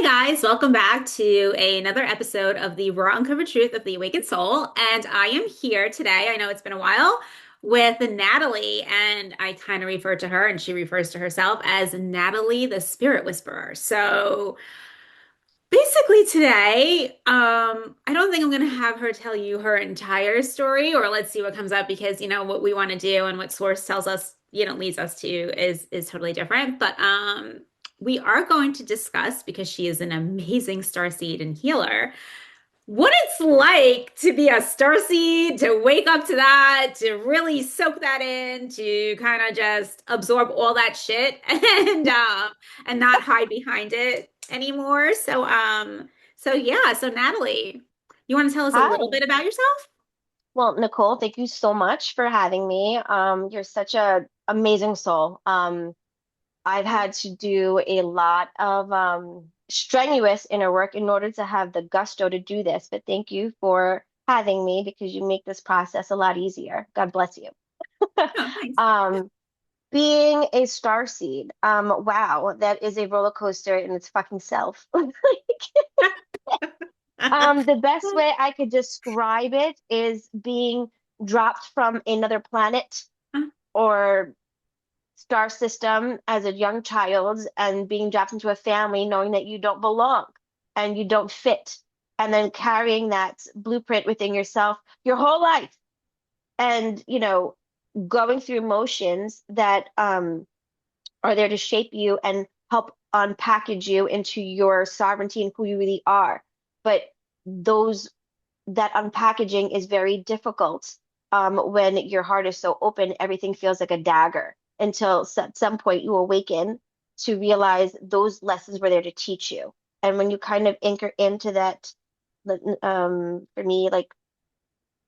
guys, welcome back to another episode of the Raw Uncovered Truth of the Awakened Soul. And I am here today. I know it's been a while with Natalie, and I kind of refer to her, and she refers to herself as Natalie, the Spirit Whisperer. So basically, today, I don't think I'm going to have her tell you her entire story, or let's see what comes up because what we want to do and what source tells us, leads us to is totally different. But we are going to discuss because she is an amazing starseed and healer what it's like to be a starseed, to wake up to that, to really soak that in, to kind of just absorb all that shit and not hide behind it anymore. So yeah, so Natalie, you want to tell us a little Hi. bit about yourself? Well, Nicole, thank you so much for having me. You're such a amazing soul. I've had to do a lot of strenuous inner work in order to have the gusto to do this, but thank you for having me because you make this process a lot easier. God bless you. Oh, thanks. Um, being a starseed, wow, that is a roller coaster in its fucking self. The best way I could describe it is being dropped from another planet or star system as a young child and being dropped into a family knowing that you don't belong and you don't fit, and then carrying that blueprint within yourself your whole life and, going through emotions that are there to shape you and help unpackage you into your sovereignty and who you really are. But those that unpackaging is very difficult when your heart is so open, everything feels like a dagger until at some point you awaken to realize those lessons were there to teach you. And when you kind of anchor into that, for me, like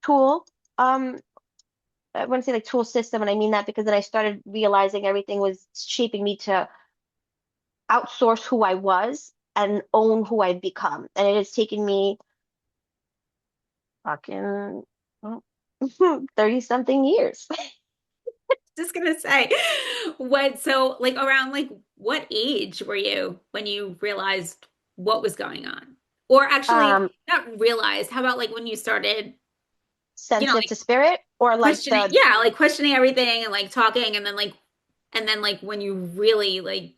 tool, I wouldn't say like tool system, and I mean that because then I started realizing everything was shaping me to outsource who I was and own who I've become. And it has taken me fucking 30 something years. Just gonna say, like around like what age were you when you realized what was going on? Or actually, Um, not realized, how about like when you started, sensitive like to spirit or like questioning, yeah, like questioning everything and like talking and then like when you really like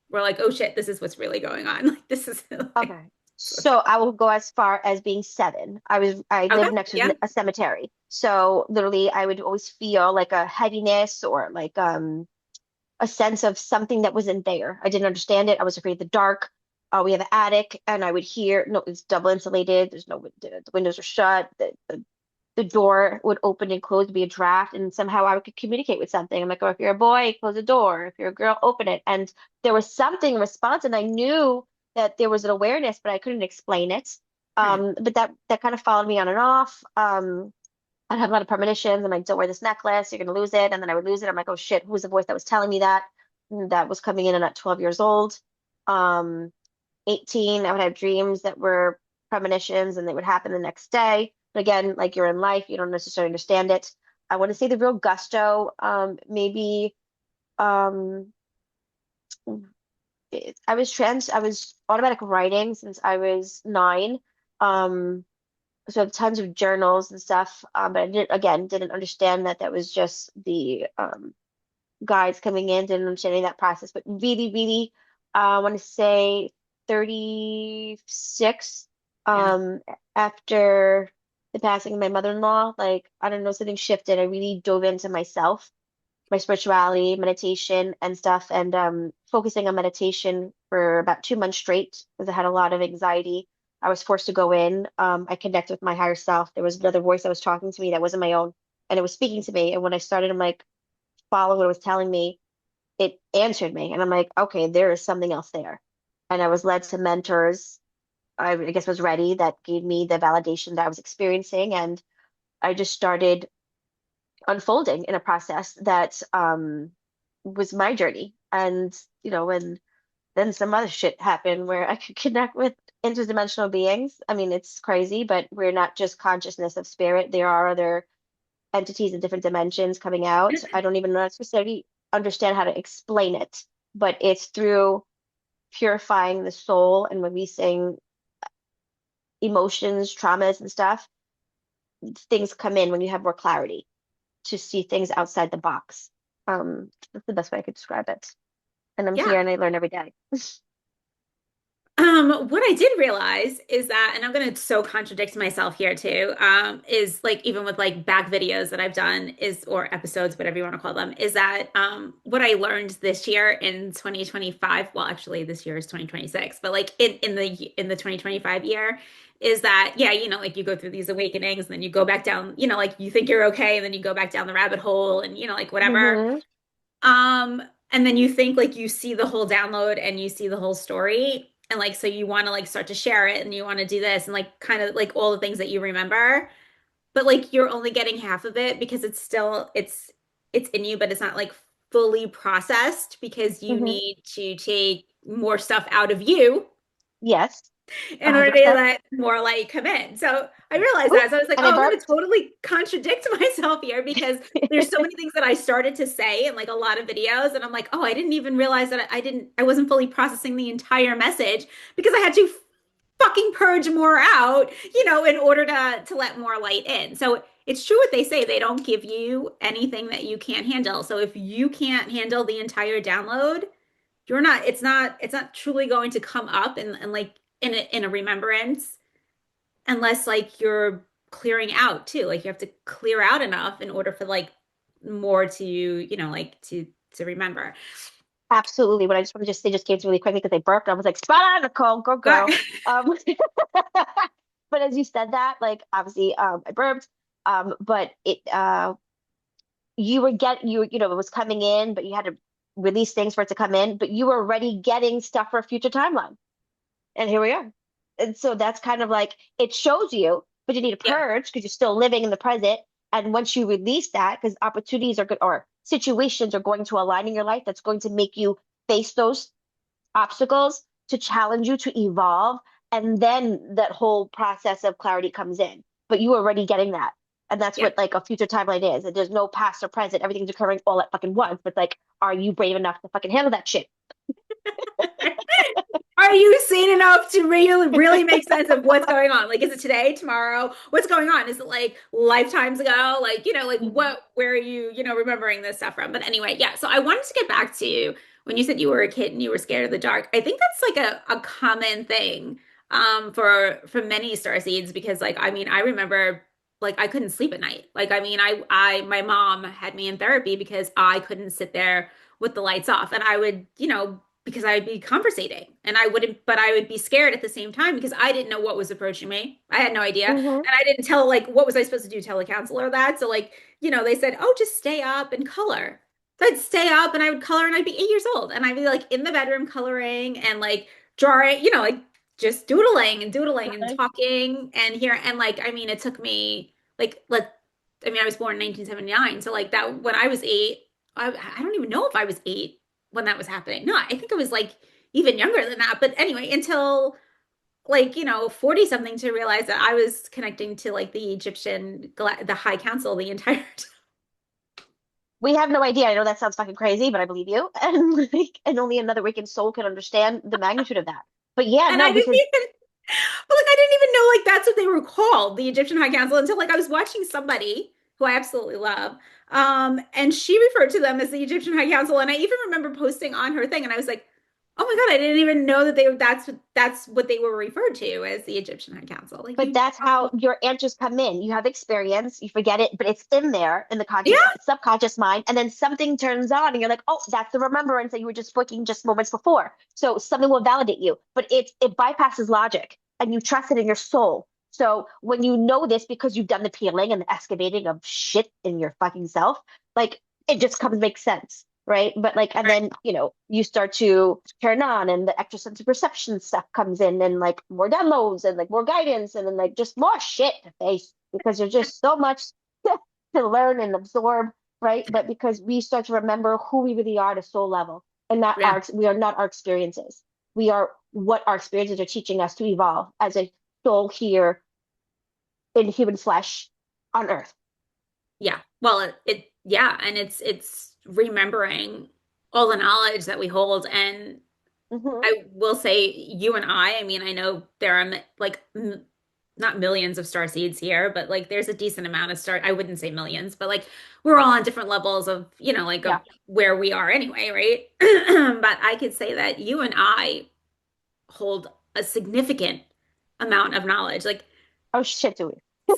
were like, oh shit, this is what's really going on. Like this is like okay. So I will go as far as being 7. I okay, lived next yeah. to a cemetery. So literally I would always feel like a heaviness or like a sense of something that wasn't there. I didn't understand it. I was afraid of the dark. We have an attic, and I would hear, no, it's double insulated. There's no, the windows are shut. The door would open and close, be a draft, and somehow I could communicate with something. I'm like, oh, if you're a boy, close the door. If you're a girl, open it. And there was something in response, and I knew that there was an awareness, but I couldn't explain it. Right. But that kind of followed me on and off. I'd have a lot of premonitions. I'm like, don't wear this necklace, you're gonna lose it. And then I would lose it. I'm like, oh shit, who's the voice that was telling me that? And that was coming in at 12 years old. Um, 18, I would have dreams that were premonitions and they would happen the next day. But again, like you're in life, you don't necessarily understand it. I want to say the real gusto, maybe um I was automatic writing since I was 9. Um, so I have tons of journals and stuff. But I didn't understand that that was just the guides coming in, didn't understand any of that process. But really, really, I want to say 36, Yeah. after the passing of my mother-in-law, like I don't know, something shifted. I really dove into myself, my spirituality, meditation and stuff, and focusing on meditation for about 2 months straight because I had a lot of anxiety. I was forced to go in. I connected with my higher self. There was another voice that was talking to me that wasn't my own, and it was speaking to me. And when I started, I'm like, following what it was telling me, it answered me. And I'm like, okay, there is something else there. And I was led to mentors, I guess was ready, that gave me the validation that I was experiencing. And I just started unfolding in a process that was my journey. And, and then some other shit happened where I could connect with interdimensional beings. I mean, it's crazy, but we're not just consciousness of spirit. There are other entities in different dimensions coming out. I don't even necessarily understand how to explain it, but it's through purifying the soul and releasing emotions, traumas, and stuff, things come in when you have more clarity to see things outside the box. That's the best way I could describe it. And I'm Yeah. here and I learn every day. What I did realize is that, and I'm gonna so contradict myself here too, is like even with like back videos that I've done is or episodes, whatever you want to call them, is that what I learned this year in 2025, well actually this year is 2026, but like in the 2025 year is that yeah, like you go through these awakenings and then you go back down, like you think you're okay, and then you go back down the rabbit hole and like whatever. Hmm. And then you think like you see the whole download and you see the whole story. And like, so you want to like start to share it and you want to do this and like kind of like all the things that you remember, but like you're only getting half of it because it's still, it's in you, but it's not like fully processed because you Hmm. need to take more stuff out of you Yes, in order to 100%. let more light come in. So I realized Ooh, that. So I was like, and I oh, I'm going to burped. totally contradict myself here because there's so many things that I started to say in like a lot of videos. And I'm like, oh, I didn't even realize that I wasn't fully processing the entire message because I had to fucking purge more out, in order to let more light in. So it's true what they say. They don't give you anything that you can't handle. So if you can't handle the entire download, you're not it's not truly going to come up and like in a remembrance unless like you're clearing out too, like you have to clear out enough in order for like more to like to remember. Absolutely. What I just want to just say just came to me really quickly because they burped. I was like, spot on, Nicole, go girl. Right. Um, but as you said that, like obviously, I burped. But you were it was coming in, but you had to release things for it to come in, but you were already getting stuff for a future timeline. And here we are. And so that's kind of like it shows you, but you need to Yeah. purge because you're still living in the present. And once you release that, because opportunities are good or situations are going to align in your life, that's going to make you face those obstacles to challenge you to evolve. And then that whole process of clarity comes in. But you are already getting that. And that's Yeah. what like a future timeline is. And there's no past or present. Everything's occurring all at fucking once. But like, are you brave enough to fucking handle that shit? Are you sane enough to really make sense of what's going on? Like, is it today, tomorrow? What's going on? Is it like lifetimes ago? Like, like Mhm. where are you, remembering this stuff from? But anyway, yeah. So I wanted to get back to when you said you were a kid and you were scared of the dark. I think that's like a common thing for many starseeds because like I mean, I remember like I couldn't sleep at night. Like I mean, I my mom had me in therapy because I couldn't sit there with the lights off and I would, because I would be conversating and but I would be scared at the same time because I didn't know what was approaching me. I had no idea. Mhm. And I didn't tell, like, what was I supposed to do? Tell a counselor that? So, like, they said, oh, just stay up and color. So I'd stay up and I would color and I'd be 8 years old and I'd be like in the bedroom coloring and like drawing, like just doodling and Nice. talking and here. And like, I mean, it took me I mean, I was born in 1979. So like that, when I was 8, I don't even know if I was 8 when that was happening. No, I think it was like even younger than that. But anyway, until like, 40 something to realize that I was connecting to like the the High Council the entire time. We have no idea. I know that sounds fucking crazy, but I believe you. And like, and only another wicked soul can understand the magnitude of that. But yeah, And I no, didn't because even, but like, I didn't even know like that's what they were called, the Egyptian High Council, until like I was watching somebody who I absolutely love. And she referred to them as the Egyptian High Council. And I even remember posting on her thing, and I was like, oh my God, I didn't even know that that's what they were referred to as the Egyptian High Council. Like but you that's how your answers come in. You have experience, you forget it, but it's in there in the conscious yeah, subconscious mind, and then something turns on, and you're like, oh, that's the remembrance that you were just booking just moments before. So something will validate you, but it bypasses logic, and you trust it in your soul. So when you know this because you've done the peeling and the excavating of shit in your fucking self, like it just comes make sense. Right. But like, and then, you start to turn on and the extra sense of perception stuff comes in and like more downloads and like more guidance and then like just more shit to face because there's just so much to learn and absorb. Right. But because we start to remember who we really are at a soul level and not yeah, we are not our experiences. We are what our experiences are teaching us to evolve as a soul here in human flesh on earth. yeah. Well, yeah, and it's remembering all the knowledge that we hold, and Hmm. I will say you and I mean, I know there are like not millions of star seeds here, but like there's a decent amount of star. I wouldn't say millions, but like we're all on different levels of, like of Yeah. where we are anyway, right? But I could say that you and I hold a significant amount of knowledge. Oh shit, do we?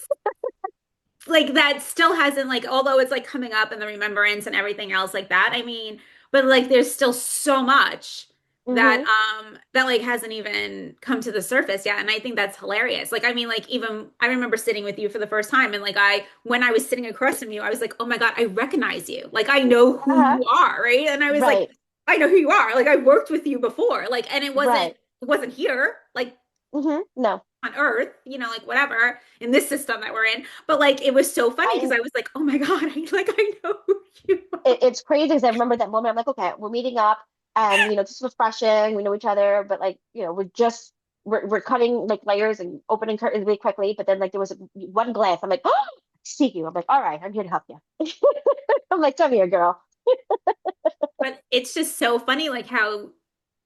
Like that still hasn't like although it's like coming up in the remembrance and everything else like that. I mean, but like there's still so much that Hmm. that like hasn't even come to the surface yet. And I think that's hilarious. Like I mean, like even I remember sitting with you for the first time and like I when I was sitting across from you, I was like, "Oh my God, I recognize you. Like I know who Uh-huh. you are, right?" And I was like, Right. "I know who you are. Like I worked with you before." Like and Right. it wasn't here. Like No. on Earth, like whatever in this system that we're in. But like it was so funny because I I was like, oh my God, I know who you are. it's crazy because I remember that moment. I'm like, okay, we're meeting up, and just refreshing. We know each other, but like, we're cutting like layers and opening curtains really quickly. But then like there was one glance. I'm like, oh, I see you. I'm like, all right, I'm here to help you. I'm like, come here, girl. But it's just so funny, like how,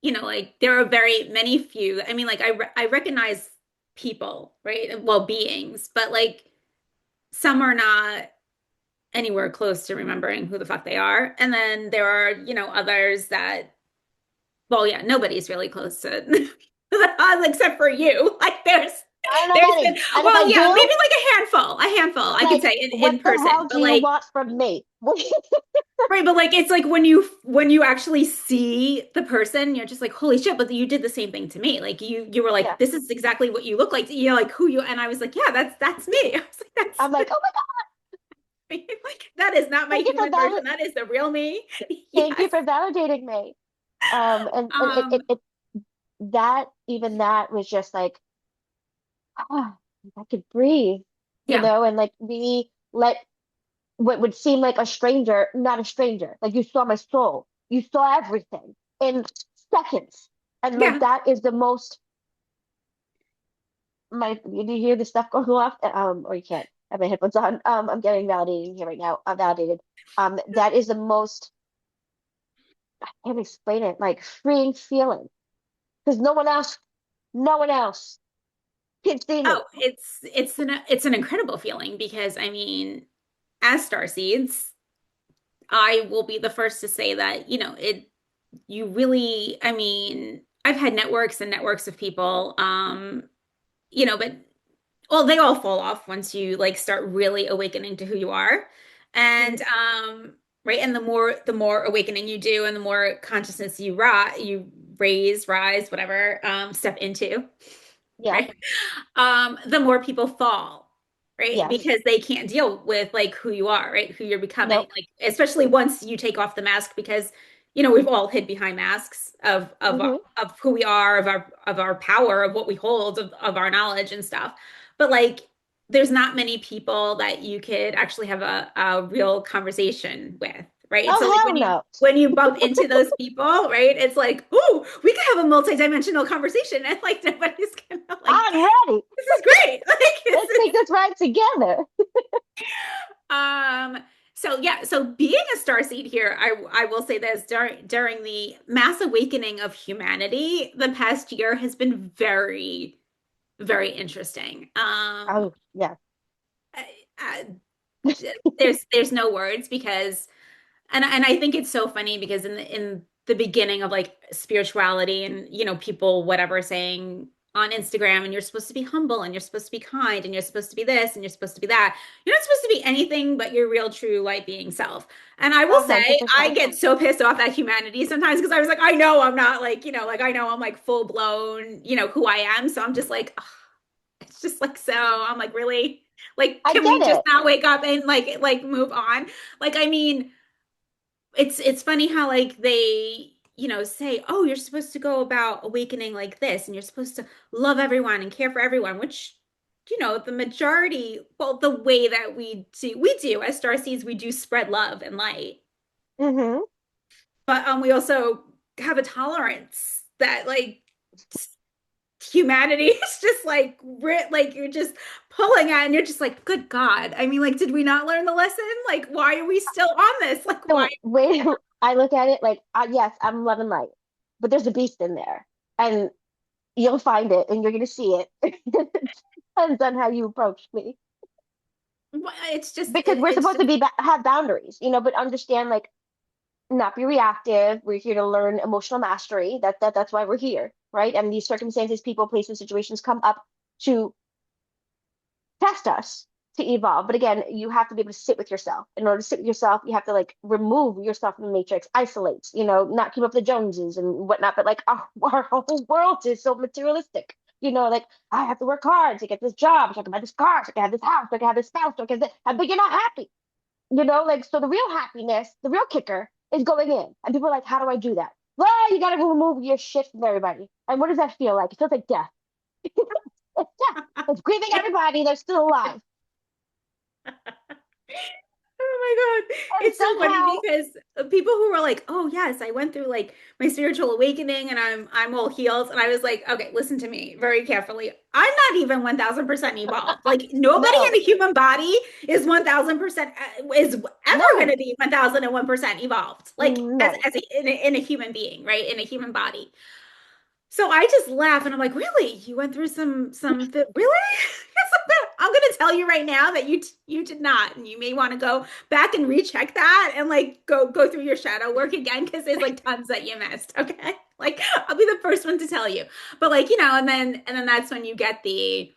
like there are very many few. I mean, like I recognize people, right? Well, beings, but like some are not anywhere close to remembering who the fuck they are. And then there are, others that well, yeah, nobody's really close to except for you. Like I don't know there's been any, and if well, I yeah, maybe do, like a handful I'm I could like, say what in the hell person. do But you like want from me? right, but like it's like when you actually see the person, you're just like, holy shit, but you did the same thing to me. Like you were Yeah, like, this is exactly what you look like. You're like who you and I was like, yeah, that's me. I was like, that's I'm like, oh my God, like that is not my thank you for human version. That is the real me. thank you Yes. for validating me. And Um, that even that was just like, ah, I could breathe, yeah. and like we let what would seem like a stranger, not a stranger. Like you saw my soul. You saw everything in seconds. And like Yeah. that is the most you hear the stuff going off? Or you can't have my headphones on. I'm getting validated here right now. I'm validated. That is the most I can't explain it, like freeing feeling. Because no one else can see Oh, me. it's an incredible feeling because I mean, as starseeds, I will be the first to say that, you really, I mean, I've had networks and networks of people, but well, they all fall off once you like start really awakening to who you are. Mhm. And right, and the more awakening you do and the more consciousness you rise, whatever, step into, Yeah. right? The more people fall, right? Yes. Because they can't deal with like who you are, right? Who you're becoming, Nope. like especially once you take off the mask, because we've all hid behind masks Hmm. of who we are, of our power, of what we hold, of our knowledge and stuff. But like, there's not many people that you could actually have a real conversation with, right? So Oh like hell no. when you bump into those people, right? It's like, oh, we could have a multidimensional conversation, and like nobody's gonna like I'm ready. this is great. Like this Let's take is this ride together. um so yeah, so being a starseed here, I will say this during the mass awakening of humanity, the past year has been very, very interesting. Oh yeah. I, I, there's no words because and I think it's so funny because in the beginning of like spirituality and people whatever saying on Instagram and you're supposed to be humble and you're supposed to be kind and you're supposed to be this and you're supposed to be that. You're not supposed to be anything but your real true light being self. And I will say I 100%. get so pissed off at humanity sometimes because I was like I know I'm not like, like I know I'm like full blown, who I am. So I'm just like ugh, it's just like so I'm like really like I can we get just it. not wake up and like move on? Like I mean it's funny how like they say oh you're supposed to go about awakening like this and you're supposed to love everyone and care for everyone which the majority well the way that we do as starseeds we do spread love and light Hmm. but we also have a tolerance that like humanity is just like you're just pulling at and you're just like good God I mean like did we not learn the lesson like why are we still on this like why So wait, I look at it like, yes, I'm loving light. but there's a beast in there, and you'll find it, and you're gonna see it. Depends on how you approach me, It's just because we're it's supposed to just be have boundaries, but understand, like, not be reactive. We're here to learn emotional mastery. That's why we're here, right? And these circumstances, people, places, situations come up to test us to evolve. But again, you have to be able to sit with yourself. In order to sit with yourself, you have to like remove yourself from the matrix, isolate, not keep up the Joneses and whatnot. But like our whole world is so materialistic. Like, I have to work hard to get this job, so I can buy this car, so I can have this house, so I can have this spouse, so I can, but you're not happy. Like, so the real happiness, the real kicker is going in. And people are like, how do I do that? Well, you got to remove your shit from everybody. And what does that feel like? It feels like death. It's death. It's grieving everybody that's still alive. Oh my God. And It's so funny somehow, because people who were like, "Oh, yes, I went through like my spiritual awakening and I'm all healed." And I was like, "Okay, listen to me very carefully. I'm not even 1000% evolved. Like nobody in no, a human body is 1000% is ever going no, to be 1001% evolved. Like no. in a human being, right? In a human body." So I just laugh and I'm like, really? You went through really? I'm going to tell you right now that you did not, and you may want to go back and recheck that and like go through your shadow work again because there's like tons that you missed. Okay, like I'll be the first one to tell you. But like and then that's when you get the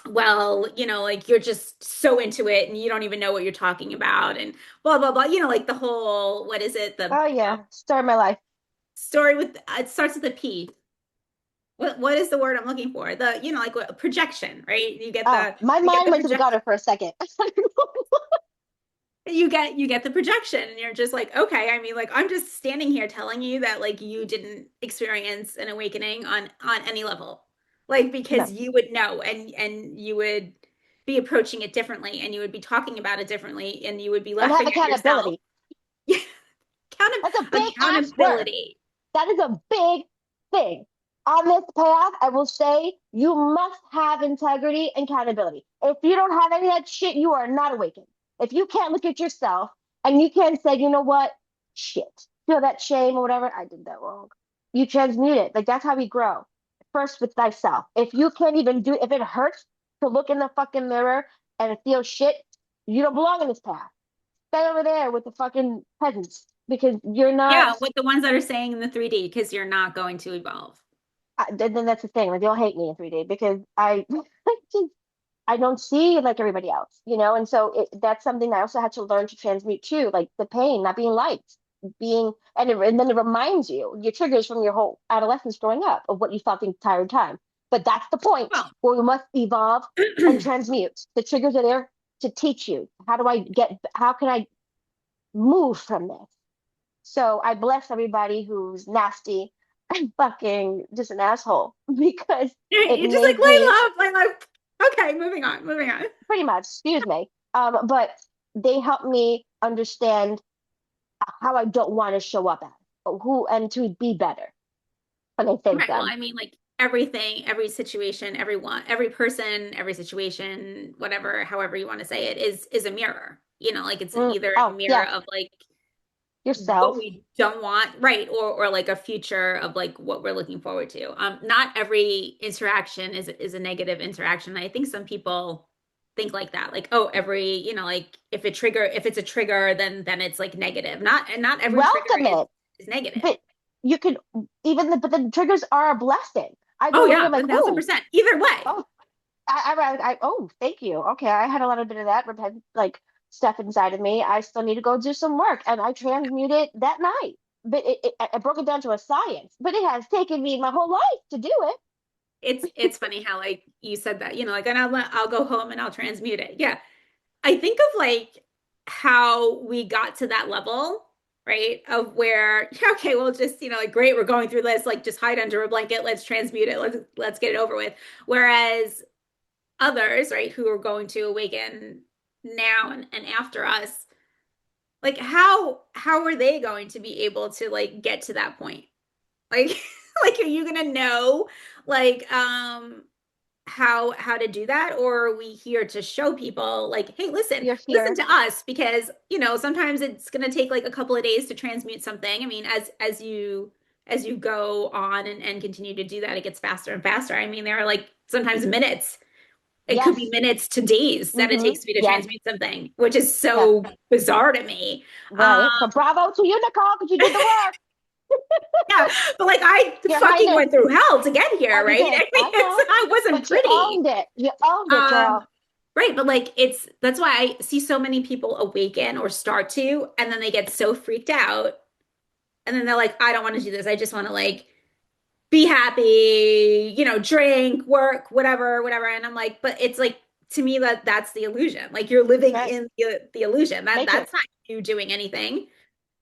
well, like you're just so into it and you don't even know what you're talking about and blah blah blah. Like the whole what is it the Oh, yeah. Start my life. story with it starts with a P. What is the word I'm looking for? The, like what, projection, right? Oh, my You get mind the went to the project gutter for a second. you get the projection and you're just like, okay, I mean, like I'm just standing here telling you that like you didn't experience an awakening on any level. Like because No. you would know and you would be approaching it differently and you would be talking about it differently and you would be And have laughing at yourself. accountability. That's a big ass word. Accountability. That is a big thing. On this path, I will say you must have integrity and accountability. If you don't have any of that shit, you are not awakened. If you can't look at yourself and you can't say, you know what, shit, feel that shame or whatever, I did that wrong. You transmute it. Like, that's how we grow. First with thyself. If you can't even do, if it hurts to look in the fucking mirror and feel shit, you don't belong in this path. Stay over there with the fucking peasants because you're not. Yeah, with the ones that are saying in the 3D because you're not going to evolve. Then that's the thing. Like, they'll hate me in 3D because I just I don't see like everybody else. And so that's something I also had to learn to transmute too, like the pain, not being liked, and then it reminds you your triggers from your whole adolescence growing up of what you thought the entire time. But that's the point Well, where we must evolve and transmute. The triggers are there to teach you how can I move from this? So I bless everybody who's nasty and fucking just an asshole because it you're just like made me light love. Okay, moving on, moving on. pretty much, excuse me. But they help me understand how I don't want to show up as who and to be better. And I thank Right. Well, them. I mean, like everything, every situation, everyone, every person, every situation, whatever, however you want to say it, is a mirror. Like it's either a Oh mirror yeah, of like what yourself. we don't want, right, or like a future of like what we're looking forward to. Not every interaction is a negative interaction. I think some people think like that, like, oh, every, like if it's a trigger, then it's like negative. Not every trigger Welcome is it. is negative. But you could but the triggers are a blessing. I Oh go away, yeah, I'm like, oh, 1000%. Either way. oh, oh, thank you. Okay, I had a little bit of that repent like stuff inside of me. I still need to go do some work, and I transmute it that night. But I broke it down to a science. But it has taken me my whole life to do it. It's funny how like you said that, like, and I'll go home and I'll transmute it. Yeah. I think of like how we got to that level, right? Of where, okay, well, just, like, great, we're going through this, like, just hide under a blanket, let's transmute it, let's get it over with. Whereas others, right, who are going to awaken now and after us, like how are they going to be able to like get to that point? Like, like, are you gonna know, like, how to do that, or are we here to show people like, hey, listen You're listen here. to us, because sometimes it's going to take like a couple of days to transmute something. I mean, as you as you go on and continue to do that, it gets faster and faster. I mean, there are like sometimes minutes. It could be Yes. minutes to days that it takes me to Yes. transmute something, which is Yes. so bizarre to me. Right. So bravo to you, Nicole, because you did the work. Yeah, but like I Your fucking Highness. went through hell to get here, Oh, you right? I did. mean, I know. I wasn't But you pretty. owned it. You owned it, Um, girl. right, but like that's why I see so many people awaken or start to, and then they get so freaked out, and then they're like, I don't want to do this. I just want to like be happy, drink, work, whatever, whatever. And I'm like, but it's like to me that's the illusion. Like you're living Right. in the illusion. That's Matrix. not you doing anything.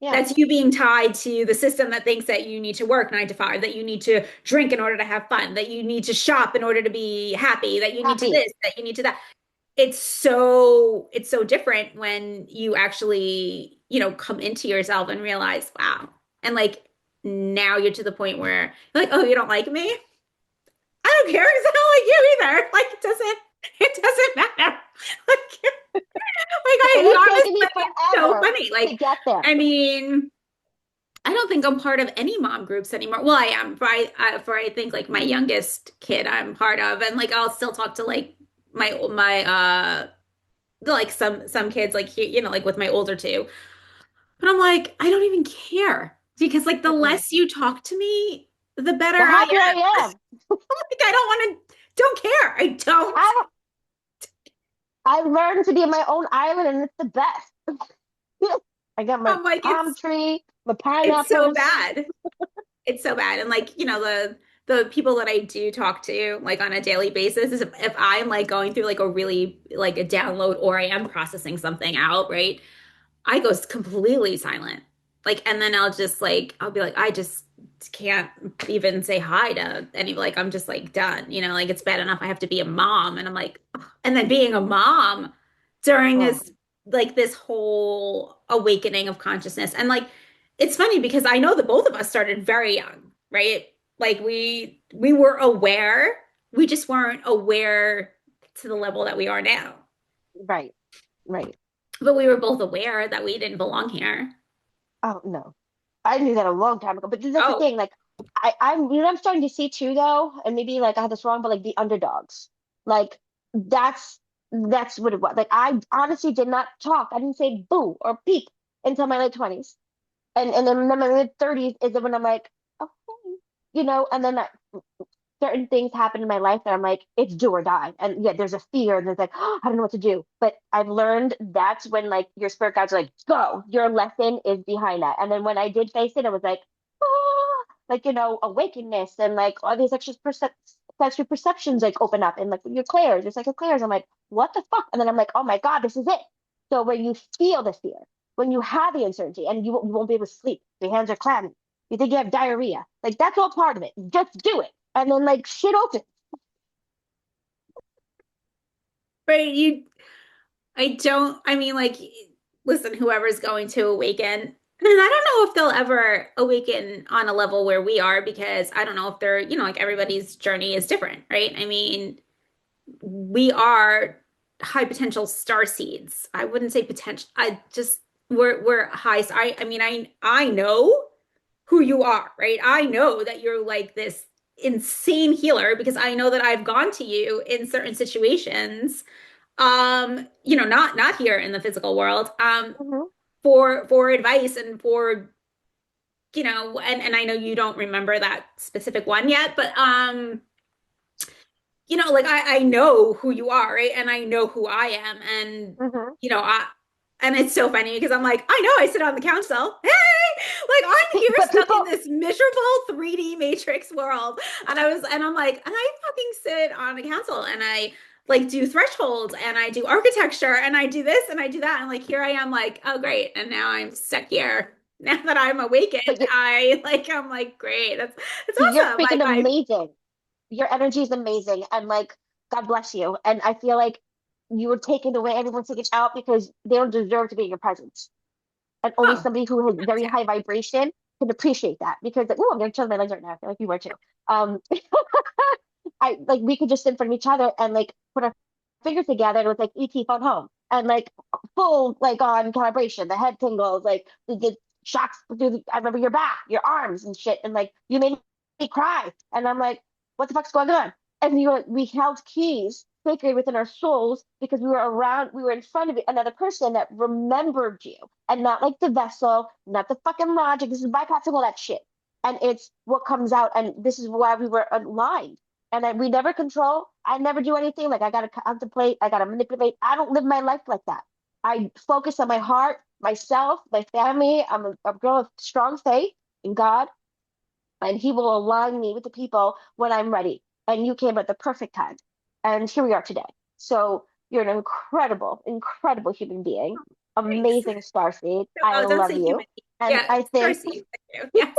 Yeah. That's you being tied to the system that thinks that you need to work 9 to 5, that you need to drink in order to have fun, that you need to shop in order to be happy, that you need to Happy. this, that you need to that. It's so different when you actually, come into yourself and realize, wow. And like now you're to the point where you're like, oh, you don't like me? I don't care because I don't like you either. Like it doesn't matter. Like It I was taking honestly, me it's so forever funny. to Like, get there. I mean, I don't think I'm part of any mom groups anymore. Well, I am for I think like my youngest kid I'm part of, and like I'll still talk to like my like some kids like like with my older two. But I'm like I don't even care because like the Mm-mm. less you talk to me, the better The I happier am. I am. Like I don't want to, don't care. I don't. I I learned to be in my own island, and it's the best. I got my I'm like palm tree, my it's so pineapples. bad. It's so bad. And like, the people that I do talk to like on a daily basis is if I'm like going through like a really like a download or I am processing something out, right? I go completely silent. Like, and then I'll be like, I just can't even say hi to any, like, I'm just like done, like it's bad enough I have to be a mom. And I'm like, ugh. And then being a mom during Oh, this whole awakening of consciousness. And like, it's funny because I know that both of us started very young, right? Like we were aware, we just weren't aware to the level that we are now. right, right. But we were both aware that we didn't belong here. Oh no, I knew that a long time ago. But that's the Oh, thing. Like, I'm starting to see too, though, and maybe like I had this wrong, but like the underdogs, like that's what it was. Like I honestly did not talk. I didn't say boo or peep until my late 20s, and then my mid 30s is when I'm like, okay, and then certain things happen in my life that I'm like, it's do or die. And yeah, there's a fear and there's like, oh, I don't know what to do. But I've learned that's when like your spirit guides are like, go, your lesson is behind that. And then when I did face it, it was like, oh, like, awakeness and like all these sensory perceptions like open up and like your clairs, it's like a clairs. I'm like, what the fuck? And then I'm like, oh my God, this is it. So when you feel the fear, when you have the uncertainty and you won't be able to sleep, your hands are clammy, you think you have diarrhea, like that's all part of it. Just do it and then like shit opens. right. I mean, like, listen, whoever's going to awaken, and I don't know if they'll ever awaken on a level where we are because I don't know if they're, like everybody's journey is different, right? I mean, we are high potential star seeds. I wouldn't say potential. We're high. I mean, I know who you are, right? I know that you're like this insane healer because I know that I've gone to you in certain situations, not here in the physical world, Mm-hmm. for advice and for, and I know you don't remember that specific one yet, but like I know who you are, right? And I know who I am. And, Mm-hmm. and it's so funny because I'm like, I know I sit on the council. Hey, like I'm here But stuck in people, this miserable 3D matrix world. And I'm like, and I fucking sit on the council and I like do thresholds and I do architecture and I do this and I do that. And like, here I am like, oh, great. And now I'm stuck here. Now that I'm awakened, but I'm like, great. That's you're awesome. freaking amazing. Your energy is amazing, and like God bless you. And I feel like you were taking the way everyone's taken out because they don't deserve to be in your presence. And only Oh, somebody who has very high vibration can appreciate that. Because like, oh, I'm gonna chill my legs right now. I feel like you were too. Um, I like we could just sit in front of each other and like put our fingers together and it was like ET phone home and like full like on calibration, the head tingles, like the shocks through I remember your back, your arms and shit, and like you made me cry. And I'm like, what the fuck's going on? And we held keys sacred within our souls because we were in front of another person that remembered you. And not like the vessel, not the fucking logic. This is bypassing all that shit. And it's what comes out. And this is why we were aligned. And we never control. I never do anything. Like I gotta contemplate, I gotta manipulate. I don't live my life like that. I focus on my heart, myself, my family. I'm a girl of strong faith in God, and He will align me with the people when I'm ready. And you came at the perfect time. And here we are today. So you're an incredible, incredible human being, Thanks. amazing starseed. I Oh, don't love say human. you. And Yeah, I think, Starseed. Thank you. Yes.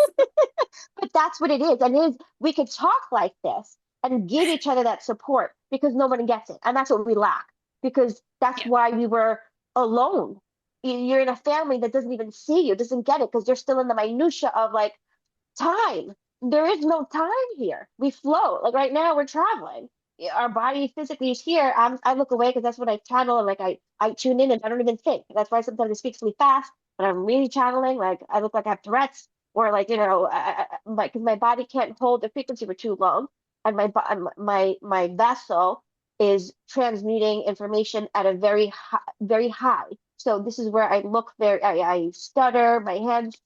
but that's what it is. And it is, we could talk like this and give each other that support because nobody gets it. And that's what we lack because that's Yeah. why we were alone. You're in a family that doesn't even see you, doesn't get it because they're still in the minutia of like time. There is no time here. We float. Like right now, we're traveling. Our body physically is here. I look away because that's what I channel and like I tune in and I don't even think. That's why sometimes I speak really fast, but I'm really channeling. Like I look like I have Tourette's or like like because my body can't hold the frequency for too long, and my vessel is transmuting information at a very high. So this is where I look very. I stutter. My hands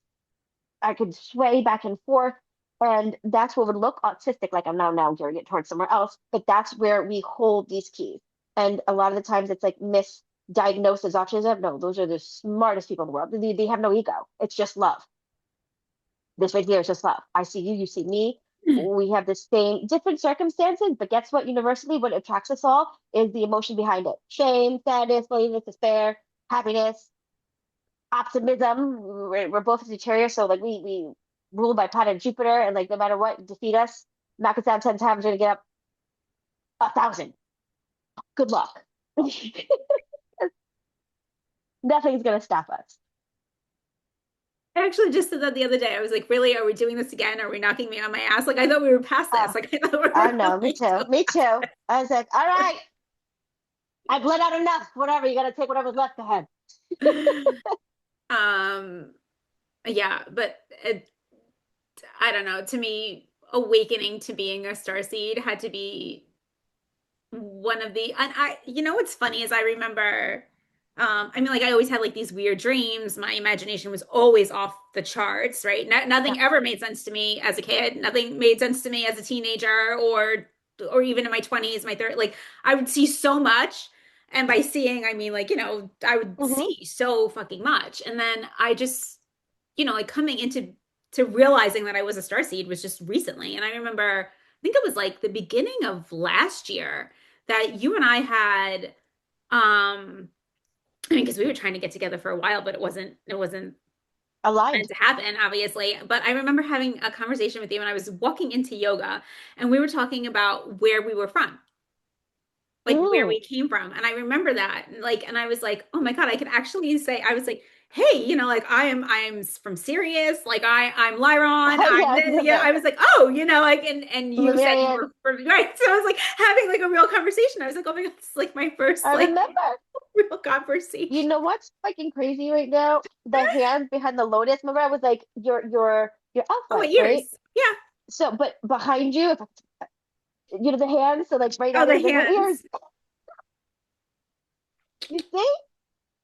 I could sway back and forth. And that's what would look autistic, like I'm now gearing it towards somewhere else. But that's where we hold these keys. And a lot of the times it's like misdiagnosed as autism. No, those are the smartest people in the world. They have no ego. It's just love. This right here is just love. I see you, you see me. We have the same different circumstances, but guess what? Universally, what attracts us all is the emotion behind it. Shame, sadness, loneliness, despair, happiness, optimism. We're both Sagittarius, so like we rule by planet Jupiter, and like no matter what, defeat us, knock us down 10 times, we're gonna get up 1,000. Good luck. Nothing's gonna stop us. I actually just said that the other day. I was like, really, are we doing this again? Are we knocking me on my ass? Like, I thought we were past this. Oh, Like, I thought we I were know, me really too. Me too. I was like, all right, I've let out enough. Whatever, you gotta take whatever's left ahead. done. Yeah, but I don't know. To me, awakening to being a starseed had to be one of the, and you know, what's funny is I remember, I mean, like I always had like these weird dreams. My imagination was always off the charts, right? Yeah. Nothing ever made sense to me as a kid. Nothing made sense to me as a teenager or even in my 20s, my 30s. Like I would see so much. And by seeing, I mean like, I would Mm-hmm. see so fucking much. And then I just, like coming into to realizing that I was a starseed was just recently. And I remember, I think it was like the beginning of last year that you and I had I mean because we were trying to get together for a while but it wasn't meant Aligned. to happen obviously, but I remember having a conversation with you and I was walking into yoga and we were talking about where we were from, like where Mm. we came from. And I remember that. Like, and I was like, oh my God, I could actually say, I was like, hey, like I'm from Sirius, like I'm Lyron, I'm Yes, this, I was like, oh, like, and you said you Lemurian. were from, right. So I was like having like a real conversation. I was like, oh my God, it's like my first I like remember. real You conversation. know what's fucking crazy right now? The hands behind the lotus. Remember, I was like, your Oh, my elf-like, right? ears. Yeah. So, but behind you, the hands. So, like right now, Oh, the they're ears. hands. You see,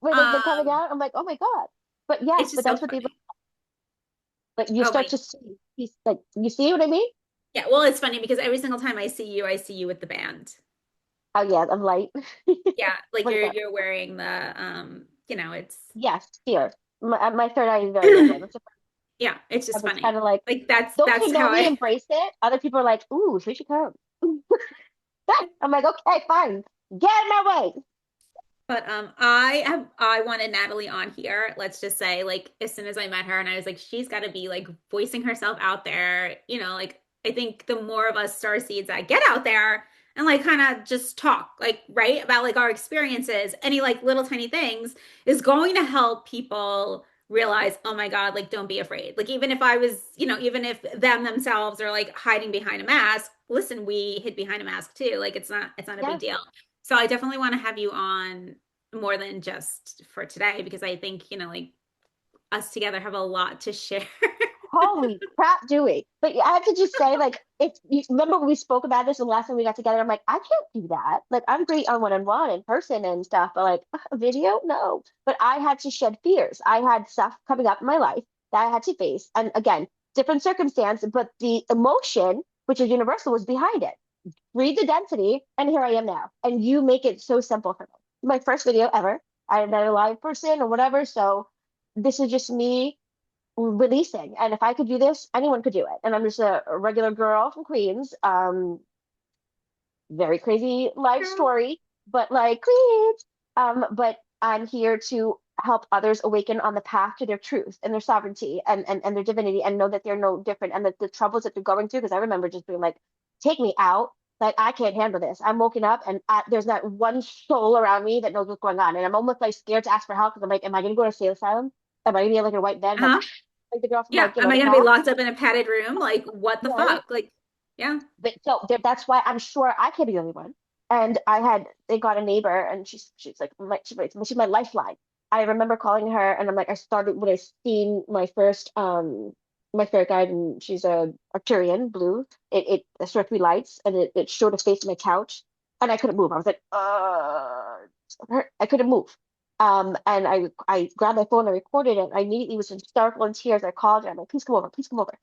where they're coming Um, out. I'm like, oh my God. But yes, it's but just so that's what they look funny. like. You Oh start my, to see. He's like, you see what I mean? yeah. Well, it's funny because every single time I see you with the band. Oh yeah, I'm light. Yeah, like Wake you're up. you're wearing the it's Yes, here. My third eye is very open. yeah, it's I just was funny. kind of like, Like that's those that's who know how me I embrace it. Other people are like, ooh, here she comes. I'm like, okay, fine. Get in my way. but I wanted Natalie on here. Let's just say like as soon as I met her and I was like she's got to be like voicing herself out there, like I think the more of us star seeds that get out there and like kind of just talk like right about like our experiences, any like little tiny things is going to help people realize, oh my God, like don't be afraid. Like even if I was, even if them themselves are like hiding behind a mask, listen, we hid behind a mask too. Like it's not a big Yes, deal. So I definitely want to have you on more than just for today because I think, like us together have a lot to share. Holy crap, do we? But I have to just say, like, if you remember we spoke about this the last time we got together, I'm like, I can't do that. Like, I'm great on one-on-one in person and stuff, but like a video, no. But I had to shed fears. I had stuff coming up in my life that I had to face. And again, different circumstance, but the emotion, which is universal, was behind it. Read the density, and here I am now. And you make it so simple for me. My first video ever. I am not a live person or whatever, so this is just me releasing. And if I could do this, anyone could do it. And I'm just a regular girl from Queens. Very crazy life Girl. story, but like Queens. But I'm here to help others awaken on the path to their truth and their sovereignty and their divinity and know that they're no different and that the troubles that they're going through. Because I remember just being like, take me out. Like, I can't handle this. I'm woken up and there's not one soul around me that knows what's going on. And I'm almost like scared to ask for help because I'm like, am I going to go to a state asylum? Am I going to be like in a white bed? Uh-huh. Like the girl from Yeah. like, Am I the gonna be past, locked up in a padded room? Like, what the right? fuck? Like, yeah. But so there, that's why I'm sure I can't be the only one. And I had they got a neighbor, and she's like she's my lifeline. I remember calling her, and I'm like, I started when I seen my spirit guide, and she's a Arcturian blue. It struck three lights, and it showed a face on my couch, and I couldn't move. I was like, I couldn't move. And I grabbed my phone, I recorded it. I immediately was hysterical in tears. I called her. I'm like, please come over, please come over.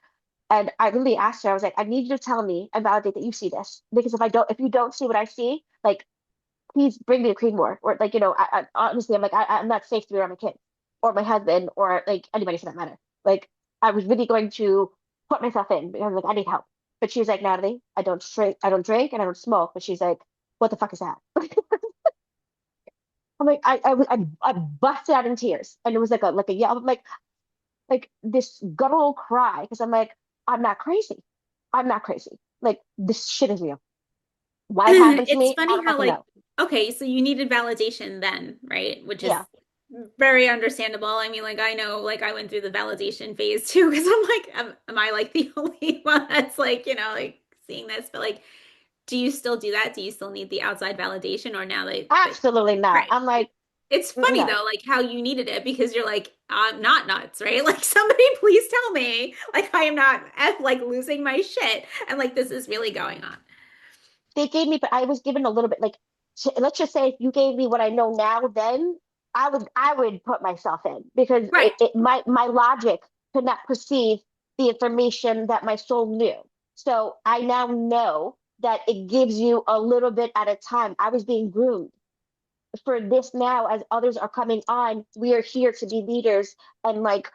And I really asked her, I was like, I need you to tell me and validate that you see this. Because if you don't see what I see, like, please bring me to Creedmoor. Or like, honestly, I'm like, I'm not safe to be around my kid or my husband or like anybody for that matter. Like, I was really going to put myself in because like I need help. But she was like, Natalie, I don't drink and I don't smoke. But she's like, what the fuck is that? I'm like, I busted out in tears. And it was like a yell. I'm like this guttural cry because I'm like, I'm not crazy. I'm not crazy. Like, this shit is real. Why it happened to It's me, I funny don't how fucking like know. okay, so you needed validation then, right? Which is Yeah. very understandable. I mean, like I know like I went through the validation phase too because I'm like, am I like the only one that's like, like seeing this? But like, do you still do that? Do you still need the outside validation or now that Absolutely not. right. I'm like, It's funny no. though, like how you needed it because you're like, I'm not nuts, right? Like somebody please tell me like I am not like losing my shit and like this is really going on. They gave me, but I was given a little bit like, let's just say if you gave me what I know now, then I would put myself in because Right. my logic could not perceive the information that my soul knew. So I now know that it gives you a little bit at a time. I was being groomed for this now as others are coming on. We are here to be leaders and like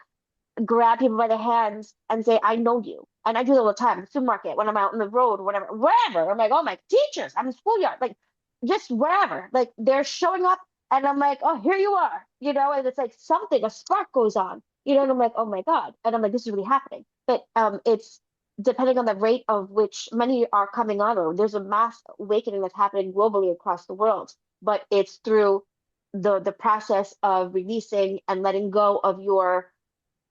grab people by the hands and say, I know you. And I do it all the time, the supermarket, when I'm out on the road, whatever, wherever. I'm like, oh, my teachers, I'm in schoolyard, like just wherever. Like they're showing up and I'm like, oh, here you are, and it's like something, a spark goes on, and I'm like, oh my God. And I'm like, this is really happening. But it's depending on the rate of which many are coming on, or there's a mass awakening that's happening globally across the world. But it's through the process of releasing and letting go of your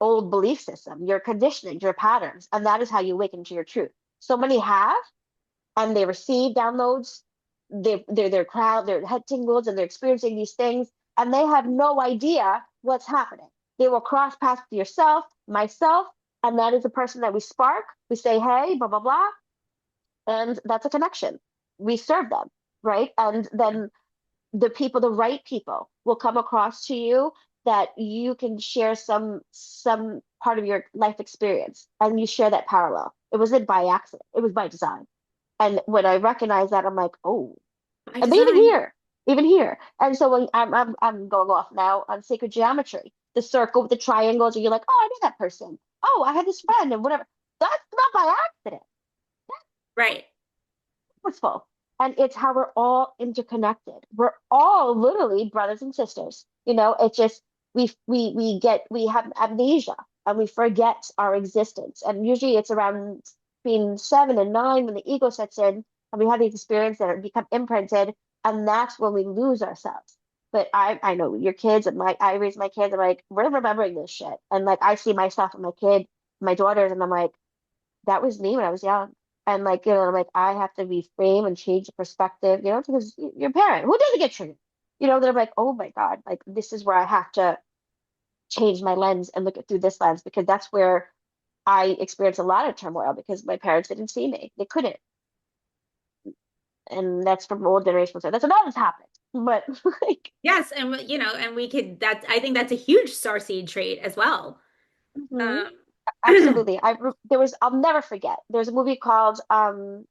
old belief system, your conditioning, your patterns, and that is how you awaken to your truth. So many have, and they receive downloads, they're their crowd, their head tingles, and they're experiencing these things, and they have no idea what's happening. They will cross paths with yourself, myself, and that is the person that we spark. We say, hey, blah blah blah, and that's a connection. We serve them, right? And then the right people will come across to you that you can share some part of your life experience and you share that parallel. It wasn't by accident, it was by design. And when I recognize that, I'm like, oh, By and even design. here, even here. And so when I'm going off now on sacred geometry, the circle with the triangles, and you're like, oh, I knew that person. Oh, I had this friend and whatever. That's not by accident. Right. Purposeful. And it's how we're all interconnected. We're all literally brothers and sisters. It's just we have amnesia and we forget our existence. And usually it's around between 7 and 9 when the ego sets in and we have these experiences that become imprinted, and that's when we lose ourselves. But I know your kids and I raise my kids, I'm like, we're remembering this shit. And like I see myself and my kid, my daughters, and I'm like, that was me when I was young. And like, I'm like, I have to reframe and change the perspective, because your parent, who doesn't get triggered? They're like, oh my God, like this is where I have to change my lens and look at through this lens because that's where I experienced a lot of turmoil because my parents didn't see me. They couldn't. And that's from old generations. So that's another topic. But like, Yes, and and we could that I think that's a huge starseed trait as well. mhm, Um, absolutely. There was I'll never forget. There's a movie called The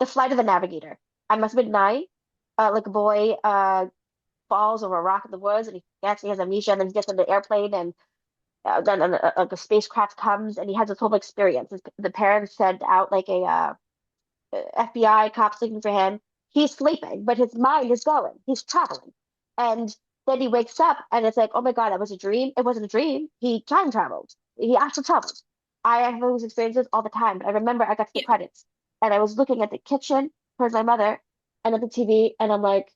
Flight of the Navigator. I must have been 9. Like a boy falls over a rock in the woods and he forgets he has amnesia and then he gets on the airplane and then like a spacecraft comes and he has this whole experience. The parents send out like a FBI cops looking for him. He's sleeping, but his mind is going. He's traveling. And then he wakes up and it's like, oh my God, that was a dream. It wasn't a dream. He time traveled. He actually traveled. I have those experiences all the time. But I remember I got to the yeah, credits and I was looking at the kitchen towards my mother and at the TV and I'm like,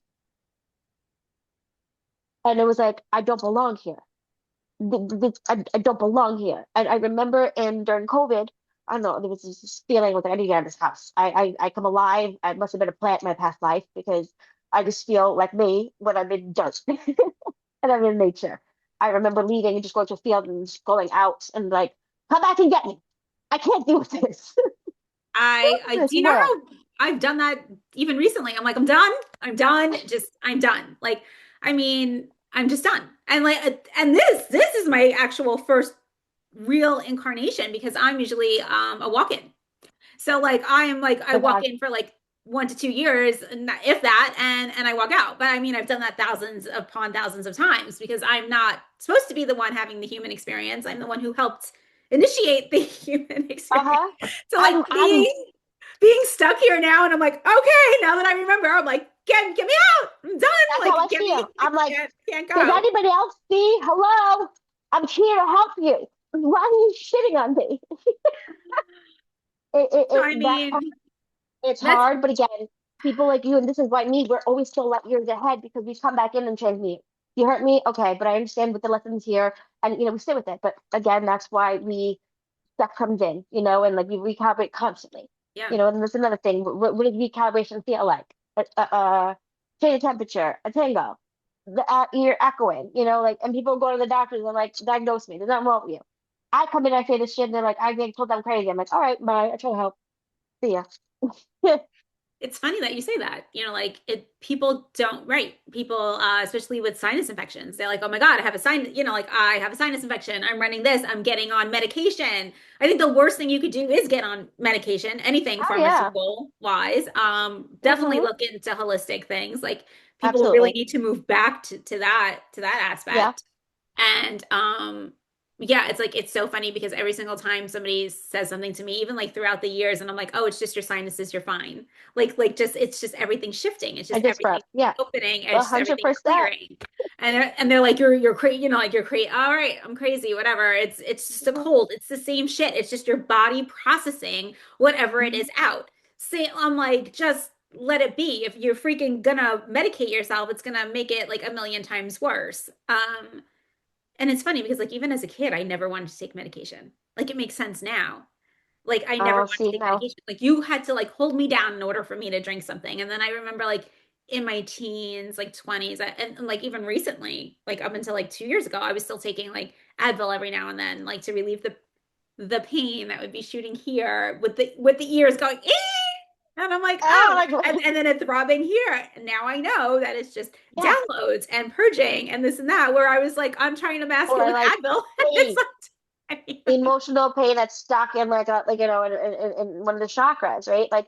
and it was like, I don't belong here. I don't belong here. And I remember during COVID, I don't know, there was this feeling like I need to get out of this house. I come alive. I must have been a plant in my past life because I just feel like me when I'm in dirt and I'm in nature. I remember leaving and just going to a field and just going out and like, come back and get me. I can't deal with this. I do This you know world. how I've done that even recently? I'm like, I'm done. I'm done. Just I'm done. Like, I mean, I'm just done. And like, and this is my actual first real incarnation because I'm usually a walk-in. So like I am like I Oh walk God. in for like 1 to 2 years, and if that, and I walk out. But I mean, I've done that thousands upon thousands of times because I'm not supposed to be the one having the human experience. I'm the one who helped initiate the human experience. Uh-huh. So I'm like I'm being stuck here now, and I'm like, okay, now that I remember, I'm like, get me out. I'm done. that's how Like, I get me. feel. I'm like, Can't does go. anybody else see? Hello? I'm here to help you. Why are you shitting on me? So I That mean, it's that's hard, but again, people like you, and this is why me, we're always still light years ahead because we come back in and transmute. You hurt me, okay, but I understand what the lessons here, and we sit with it. But again, that's why we stuff comes in, and like we recalibrate constantly. yeah. And there's another thing. What does recalibration feel like? Change of temperature, a tango, the ear echoing, like, and people go to the doctors and like diagnose me. There's nothing wrong with you. I come in, I say this shit, and they're like, I get told I'm crazy. I'm like, all right, bye. I try to help. See ya. It's funny that you say that. Like people don't, right? People, especially with sinus infections, they're like, "Oh my God, I have a like I have a sinus infection. I'm running this. I'm getting on medication." I think the worst thing you could do is get on medication, anything Oh yeah. pharmaceutical wise. Definitely Mm-hmm. look into holistic things. Like people really Absolutely. need to move back to that Yeah. aspect. And yeah, it's like it's so funny because every single time somebody says something to me, even like throughout the years, and I'm like, oh, it's just your sinuses, you're fine. Like just it's just everything shifting. It's I just just everything prep. Yeah. opening, and A it's just hundred everything percent. clearing. And they're like, you're crazy, like you're crazy. All right, I'm crazy, whatever. It's just a Mhm. cold. It's the same shit. It's just your body processing whatever it Mhm. is out. See, I'm like, just let it be. If you're freaking gonna medicate yourself, it's gonna make it like a million times worse. And it's funny because like even as a kid, I never wanted to take medication. Like it makes sense now. Like I never Oh, wanted to see, take no. medication. Like you had to like hold me down in order for me to drink something. And then I remember like in my teens, like 20s, and like even recently, like up until like 2 years ago, I was still taking like Advil every now and then, like to relieve the pain that would be shooting here with the ears going, "Ee!" And I'm like, Oh oh, my God. and then it's throbbing here. And now I know that it's just Yeah. downloads and purging and this and that, where I was like, I'm trying to mask it Or with like Advil. It's pain, like, I mean, emotional pain that's stuck in like in one of the chakras, right? Like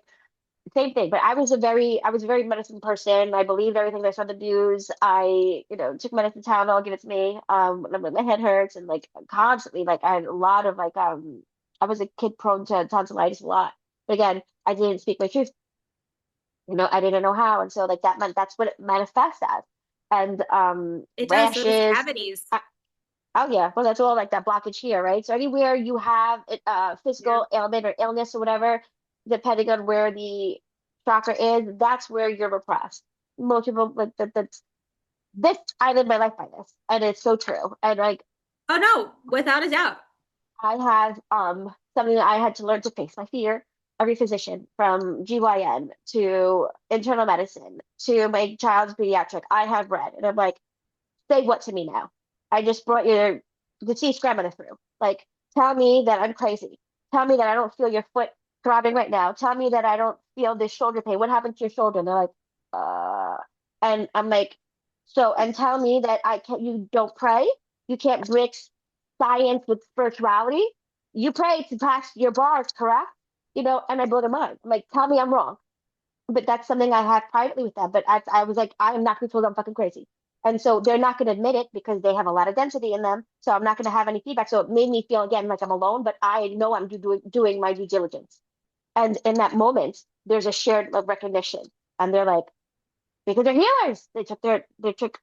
same thing. But I was a very medicine person. I believed everything that I saw in the news. I, took medicine Tylenol, give it to me. When my head hurts and like constantly, like I had a lot of like I was a kid prone to tonsillitis a lot. But again, I didn't speak my truth. I didn't know how. And so like that meant that's what it manifests as. And it does those rashes. cavities. Oh yeah, well that's all like that blockage here, right? So anywhere you have Yeah. physical ailment or illness or whatever, depending on where the chakra is, that's where you're repressed. Most people like that's this. I live my life by this, and it's so true. And like Oh no, without a doubt. I have something that I had to learn to face my fear. Every physician from GYN to internal medicine to my child's pediatric, I have read, and I'm like, say what to me now? I just brought your deceased grandmother through. Like, tell me that I'm crazy. Tell me that I don't feel your foot throbbing right now. Tell me that I don't feel this shoulder pain. What happened to your shoulder? And they're like, uh, and I'm like, so, and tell me that you don't pray. You can't mix science with spirituality. You pray to pass your bars, correct? And I blow their mind. I'm like, tell me I'm wrong. But that's something I have privately with them. But I was like, I am not going to tell them I'm fucking crazy. And so they're not going to admit it because they have a lot of density in them. So I'm not going to have any feedback. So it made me feel again like I'm alone, but I know I'm doing my due diligence. And in that moment, there's a shared recognition. And they're like, because they're healers.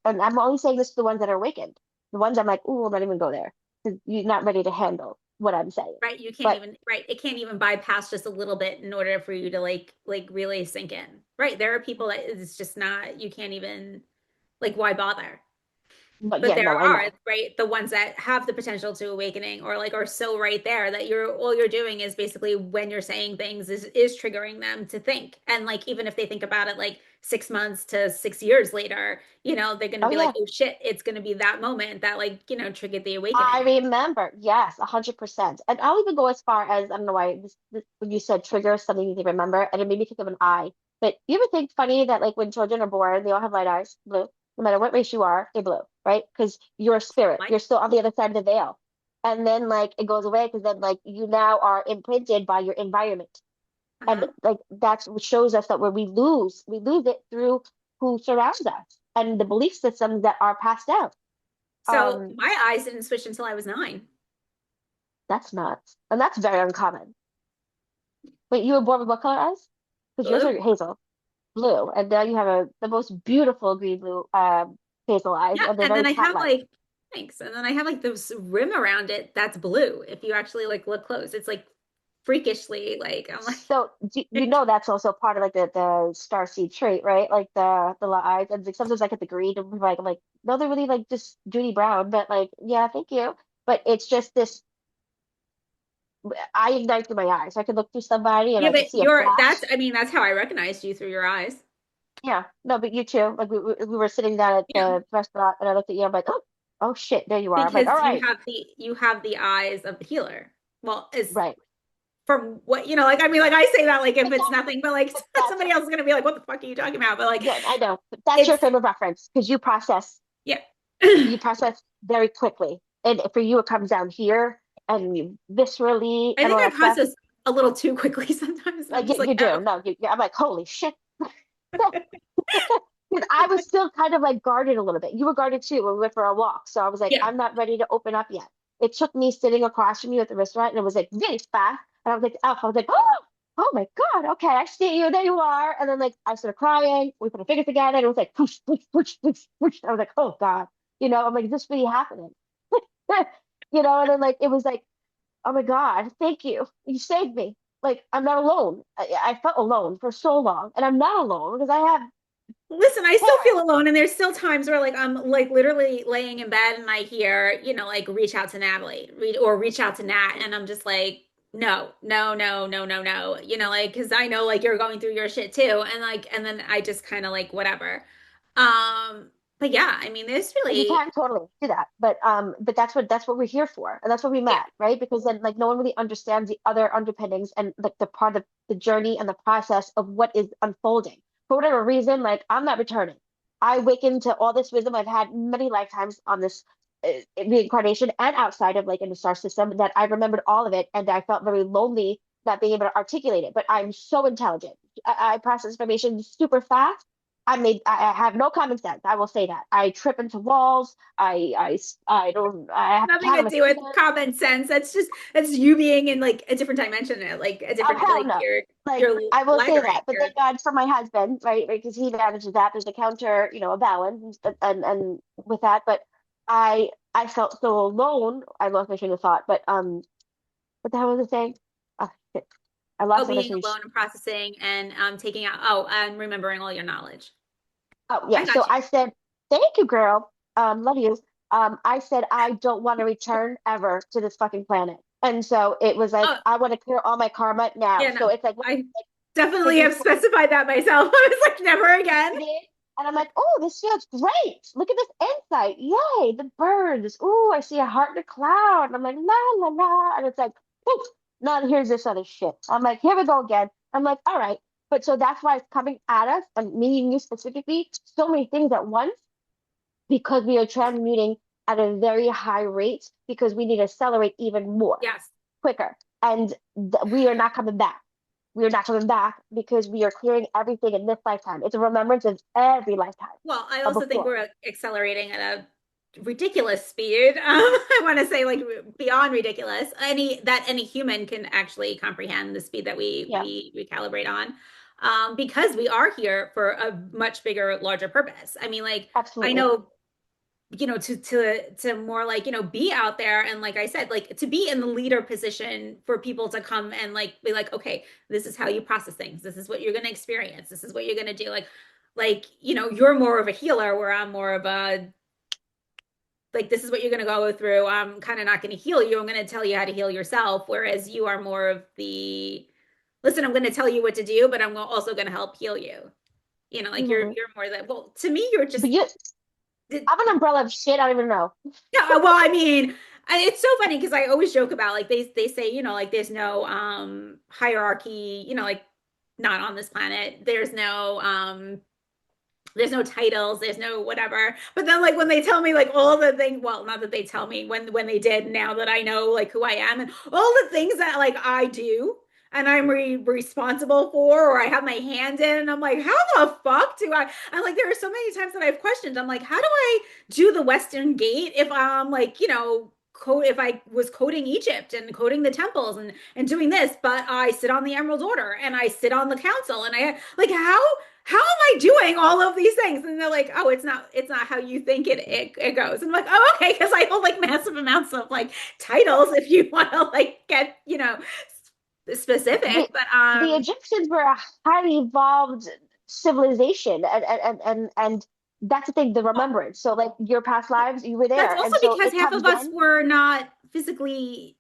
And I'm only saying this to the ones that are awakened. The ones I'm like, ooh, I'm not even go there because you're not ready to handle what I'm saying. Right. You can't But even, right. It can't even bypass just a little bit in order for you to like really sink in. Right. There are people that it's just not, you can't even, like, why bother? but But yeah, there no, I are, know. right, the ones that have the potential to awakening or like are so right there that you're all you're doing is basically when you're saying things is triggering them to think. And like even if they think about it like 6 months to 6 years later, they're gonna Oh be like, yeah. oh shit, it's gonna be that moment that like, triggered the I awakening. remember, yes, 100%. And I'll even go as far as I don't know why when you said trigger something you can remember, and it made me think of an eye. But you ever think funny that like when children are born, they all have light eyes, blue. No matter what race you are, they're blue, right? Because you're a spirit. Like, You're still on the other side of the veil. And then like it goes away because then like you now are imprinted by your environment. And uh-huh. like that's what shows us that where we lose it through who surrounds us and the belief systems that are passed down. So Um, my eyes didn't switch until I was 9. That's nuts. And that's very uncommon. Wait, you were born with what color eyes? Because yours Blue. are hazel, blue, and now you have the most beautiful green blue hazel eyes, Yeah, and they're and very then I have cat-like. like thanks. And then I have like this rim around it that's blue. If you actually like look close, it's like freakishly like I'm So you like know that's also part of like the starseed trait, right? Like the little eyes, and like, sometimes I get the green, and I'm like, no, they're really like just Judy Brown, but like, yeah, thank you. But it's just this. I ignite through my eyes. I could look through somebody, and yeah, I could but see a that's flash. I mean that's how I recognized you through your eyes. Yeah, no, but you too. Like we were sitting down at Yeah, the restaurant, and I looked at you. I'm like, oh shit, there you are. I'm like, all because right, you have the eyes of the healer. Well, is right. from what like I mean like I say that like if But it's nothing, but like that's somebody else is gonna be like, what the fuck are you talking about? But like yeah, I know. But that's your it's frame of reference because yeah. you process very quickly, and for you it comes down here and you viscerally I and think all I that stuff. process a little too quickly sometimes, and I'm Like just like, you oh. do. No, I'm like, holy shit. Because I was still kind of like guarded a little bit. You were guarded too when we went for our walk. So I was like, Yeah. I'm not ready to open up yet. It took me sitting across from you at the restaurant and it was like really fast. And I was like, oh, I was like, oh my God, okay, I see you. There you are. And then like I started crying. We put our fingers together and it was like push, push, push, push, push. I was like, oh God. I'm like, is this really happening? And then like it was like, oh my God, thank you. You saved me. Like I'm not alone. I felt alone for so long. And I'm not alone because I have Listen, I still feel parents. alone, and there's still times where like I'm like literally laying in bed and I hear, like reach out to Natalie, or reach out to Nat, and I'm just like, no, no, no, no, no, no, like because I know like you're going through your shit too, and then I just kind of like whatever. But yeah, I mean, there's You really can totally do that, but that's what we're here for, and that's what we yeah, met, right? Because then like no one really understands the other underpinnings and like the part of the journey and the process of what is unfolding. For whatever reason, like I'm not returning. I awaken to all this wisdom I've had many lifetimes on this reincarnation and outside of like in the star system that I remembered all of it, and I felt very lonely not being able to articulate it. But I'm so intelligent. I process information super fast. I have no common sense. I will say that. I trip into walls. I don't I have to nothing count to on my do with fingers. common sense. That's you being in like a different dimension, like a Oh different hell like no. Like your I will say library. that. But thank God for my husband, right? Because he manages that. There's a counter, a balance and with that. But I felt so alone. I lost my train of thought. But what the hell was I saying? Oh shit. I Oh, lost my being train. alone and processing and taking out and remembering all your knowledge. Oh I yeah. So got you. I said, thank you, girl. Love you. I said I don't want to return ever to this fucking planet. And so it was like Oh, I want to clear all my karma now. yeah, So no. it's like I this definitely is have specified that myself. I was like, never again. you did. And I'm like, oh, this feels great. Look at this insight. Yay, the birds. Ooh, I see a heart in a cloud. And I'm like, la la la. And it's like, poof, now here's this other shit. I'm like, here we go again. I'm like, all right. But so that's why it's coming at us and meaning you specifically, so many things at once because we are transmuting at a very high rate because we need to accelerate even more Yes. quicker. And we are not coming back. We are not coming back because we are clearing everything in this lifetime. It's a remembrance of every lifetime Well, I of also think before. we're accelerating at a ridiculous speed. I want to say like beyond ridiculous. Any human can actually comprehend the speed that Yeah, we calibrate on. Because we are here for a much bigger, larger purpose. I mean, like I absolutely. know, to more like, be out there and like I said, like to be in the leader position for people to come and like be like, okay, this is how you process things. This is what you're gonna experience. This is what you're gonna do. Like, you're more of a healer where I'm more of a like this is what you're going to go through. I'm kind of not going to heal you. I'm going to tell you how to heal yourself. Whereas you are more of the listen, I'm going to tell you what to do, but I'm also going to help heal you. Like Hmm. you're more that. Well, to me, you're just But you, I'm an umbrella of shit. I don't even know. yeah. Well, I mean, it's so funny because I always joke about like they say like there's no hierarchy. Like not on this planet. There's no titles, there's no whatever. But then like when they tell me like all the things, well, not that they tell me when they did, now that I know like who I am and all the things that like I do and I'm responsible for or I have my hand in, and I'm like, how the fuck do I? I'm like, there are so many times that I've questioned. I'm like, how do I do the Western Gate if I'm like, code if I was coding Egypt and coding the temples and doing this, but I sit on the Emerald Order and I sit on the council and I like how am I doing all of these things? And they're like, oh, it's not how you think it goes. And I'm like, oh, okay, because I hold like massive amounts of like titles if you want to like get, The specific. But the Egyptians were a highly evolved civilization, and that's the thing, the remembrance. So like your past lives, you were that's there, also and so because it half comes of us in. were not physically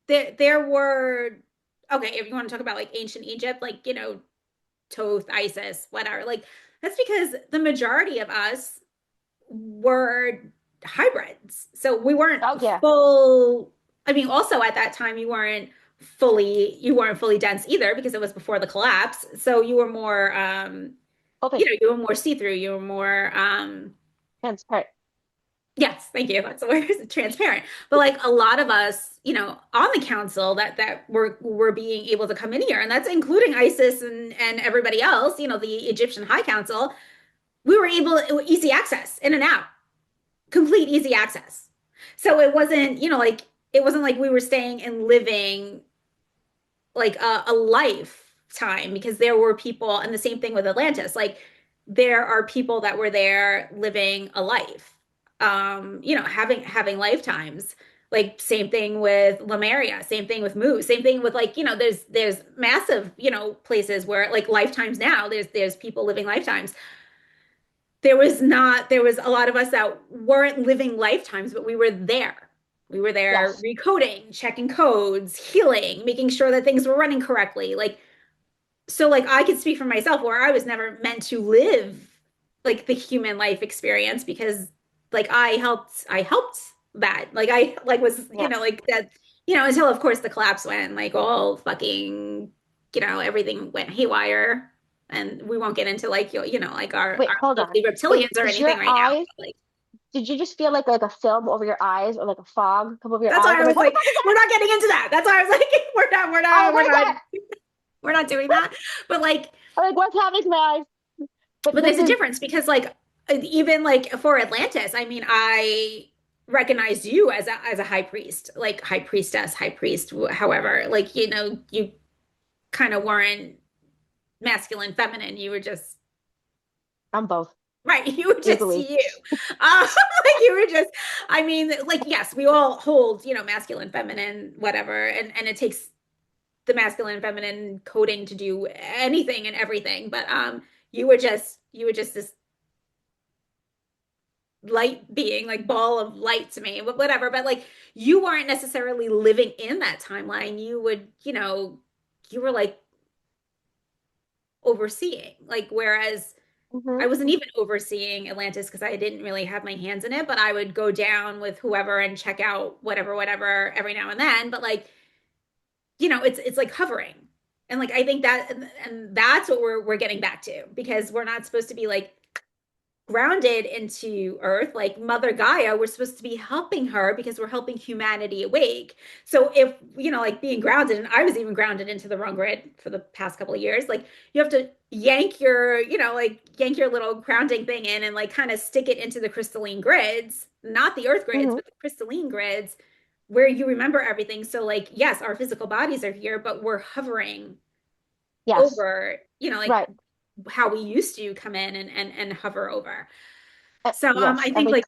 there were okay, if you want to talk about like ancient Egypt, like, Thoth, Isis, whatever, like that's because the majority of us were hybrids. So we weren't Oh yeah, full. I mean, also at that time you weren't fully dense either because it was before the collapse. So you were more open, you were more see-through, you were more transparent. yes, thank you. That's the word, transparent. But like a lot of us, on the council that were being able to come in here, and that's including ISIS and everybody else, the Egyptian High Council, we were able easy access in and out, complete easy access. So it wasn't like we were staying and living like a lifetime because there were people, and the same thing with Atlantis. Like there are people that were there living a life, having lifetimes. Like same thing with Lemuria, same thing with Mu, same thing with like, there's massive, places where like lifetimes now, there's people living lifetimes. There was a lot of us that weren't living lifetimes, but we were there. We were there Yes, recoding, checking codes, healing, making sure that things were running correctly. Like, so like I could speak for myself where I was never meant to live like the human life experience because like I helped that. Like I like was, yes. like that, until of course the collapse went like all fucking, everything went haywire. And we won't get into like like our Wait, hold on. lovely Wait, reptilians or is your anything right now. eyes? But like Did you just feel like a film over your eyes or like a fog come over your that's eyes? why I I'm was like, what the like, fuck is we're that? not getting into that. That's why I was like, Oh, what is that? we're not doing that. But like I'm like, what's happening to my eyes? But But this there's a is difference because like even like for Atlantis, I mean, I recognize you as a high priest, like high priestess, high priest, however, like you kind of weren't masculine, feminine. You were just I'm both right. You were just equally. you. Like you were just. I mean, like yes, we all hold masculine, feminine, whatever, and it takes the masculine and feminine coding to do anything and everything. But you were just this light being, like ball of light to me, but whatever. But like you weren't necessarily living in that timeline. You were like overseeing. Like whereas Hmm. I wasn't even overseeing Atlantis because I didn't really have my hands in it, but I would go down with whoever and check out whatever every now and then. But like, it's like hovering. And like I think that and that's what we're getting back to because we're not supposed to be like grounded into earth like mother Gaia. We're supposed to be helping her because we're helping humanity awake. So if like being grounded, and I was even grounded into the wrong grid for the past couple of years, like you have to yank your little grounding thing in and like kind of stick it into the crystalline grids, not the earth grids Hmm. but the crystalline grids where you remember everything. So like yes, our physical bodies are here but we're hovering Yes. over like Right. how we used to come in and hover over. So Yes. I And think like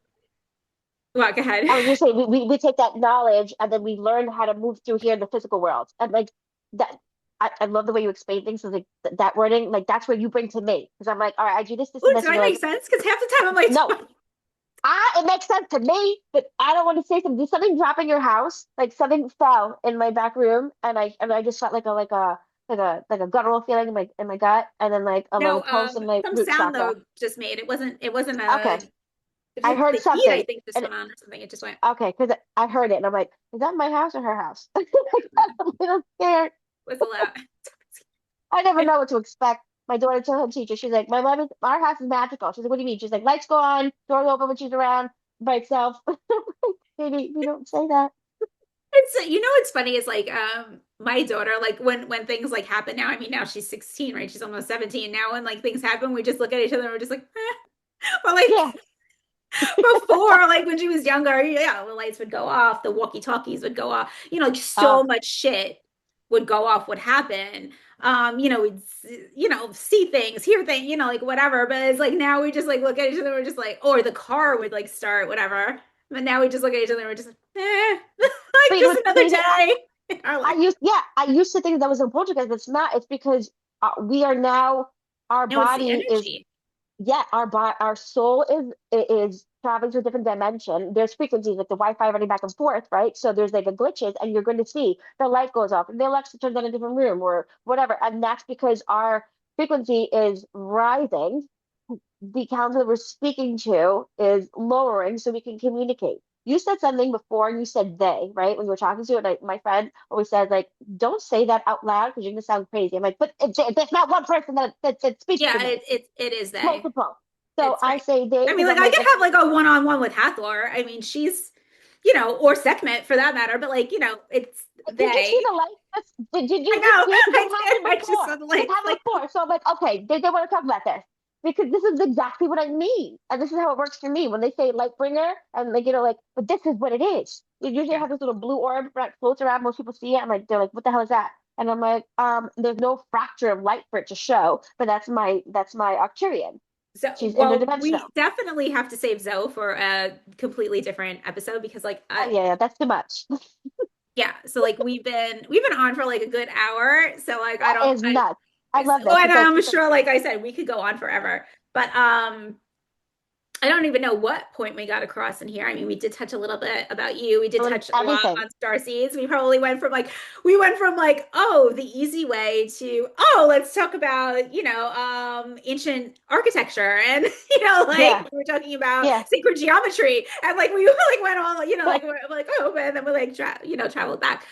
well, go ahead. I was just saying, we take that knowledge and then we learn how to move through here in the physical world. And like that, I love the way you explain things. So like that wording, like that's where you bring to me. Because I'm like, all right, I do this, this, Ooh, and does this. And that you're make like, sense? Because half the time I'm like, no, it makes sense to me, but I don't want to say something. Did something drop in your house? Like something fell in my back room, and I just felt like a guttural feeling in my gut, and then like a little no, pulse in my some root sound chakra. though just made it wasn't Okay, a it I was heard the heat I something, think just and went on or something. It just went okay, because I heard it, and I'm like, is that my house or her house? I'm a little scared. was a lot. I never know what to expect. My daughter told her teacher, she's like, our house is magical. She's like, what do you mean? She's like, lights go on, doors open when she's around by itself. Maybe we don't say that. It's what's funny is like my daughter like when things like happen now. I mean now she's 16, right? She's almost 17 now. When like things happen, we just look at each other and we're just like, eh. But like Yeah. before, like when she was younger, yeah, the lights would go off, the walkie-talkies would go off, like so Oh, much shit would go off, would happen. We'd see things, hear things, like whatever. But it's like now we just like look at each other, we're just like, or the car would like start, whatever. But now we just look at each other and we're just like, like just but another you know, day in our life. I used to think that was in Portugal, but it's not. It's because we are now, our No, it's the body is, energy. yeah, our soul is traveling to a different dimension. There's frequencies like the Wi-Fi running back and forth, right? So there's like a glitches, and you're going to see the light goes off, and the Alexa turns on a different room or whatever, and that's because our frequency is rising. The counselor we're speaking to is lowering so we can communicate. You said something before, and you said they, right? When you were talking to it, my friend always says, like, don't say that out loud because you're going to sound crazy. I'm like, but there's not one person that speaks to Yeah, me, it is it's they. multiple. So It's I right. say they I mean, because like I'm I like, could have like a one-on-one with Hathor. I mean, she's, or Sekhmet for that matter, but like, it's did you see they. the light? Did I you just know. hear? Because I this did. happened I just before. saw the This lights. happened Like, before. So I'm like, okay, they want to talk about this because this is exactly what I mean. And this is how it works for me. When they say light bringer, and like, like, but this is what it is. You usually yeah. have this little blue orb that floats around. Most people see it. And like, they're like, what the hell is that? And I'm like, there's no fracture of light for it to show, but that's my Arcturian. So, She's well, we interdimensional. definitely have to save Zoe for a completely different episode because, like, Oh yeah, that's too much. yeah. So, like, we've been on for like a good hour. So, like, I That don't, is nuts. I so, love this. and I'm It's like sure, like I said, we could go on forever. But I don't even know what point we got across in here. I mean, we did touch a little bit about you. We did touch a lot everything. on Starseeds. We went from like, oh, the easy way to, oh, let's talk about, ancient architecture and, like Yeah, we were talking about yeah. sacred geometry. And like we like went all, Yeah. like we're like, oh, and then we like traveled back.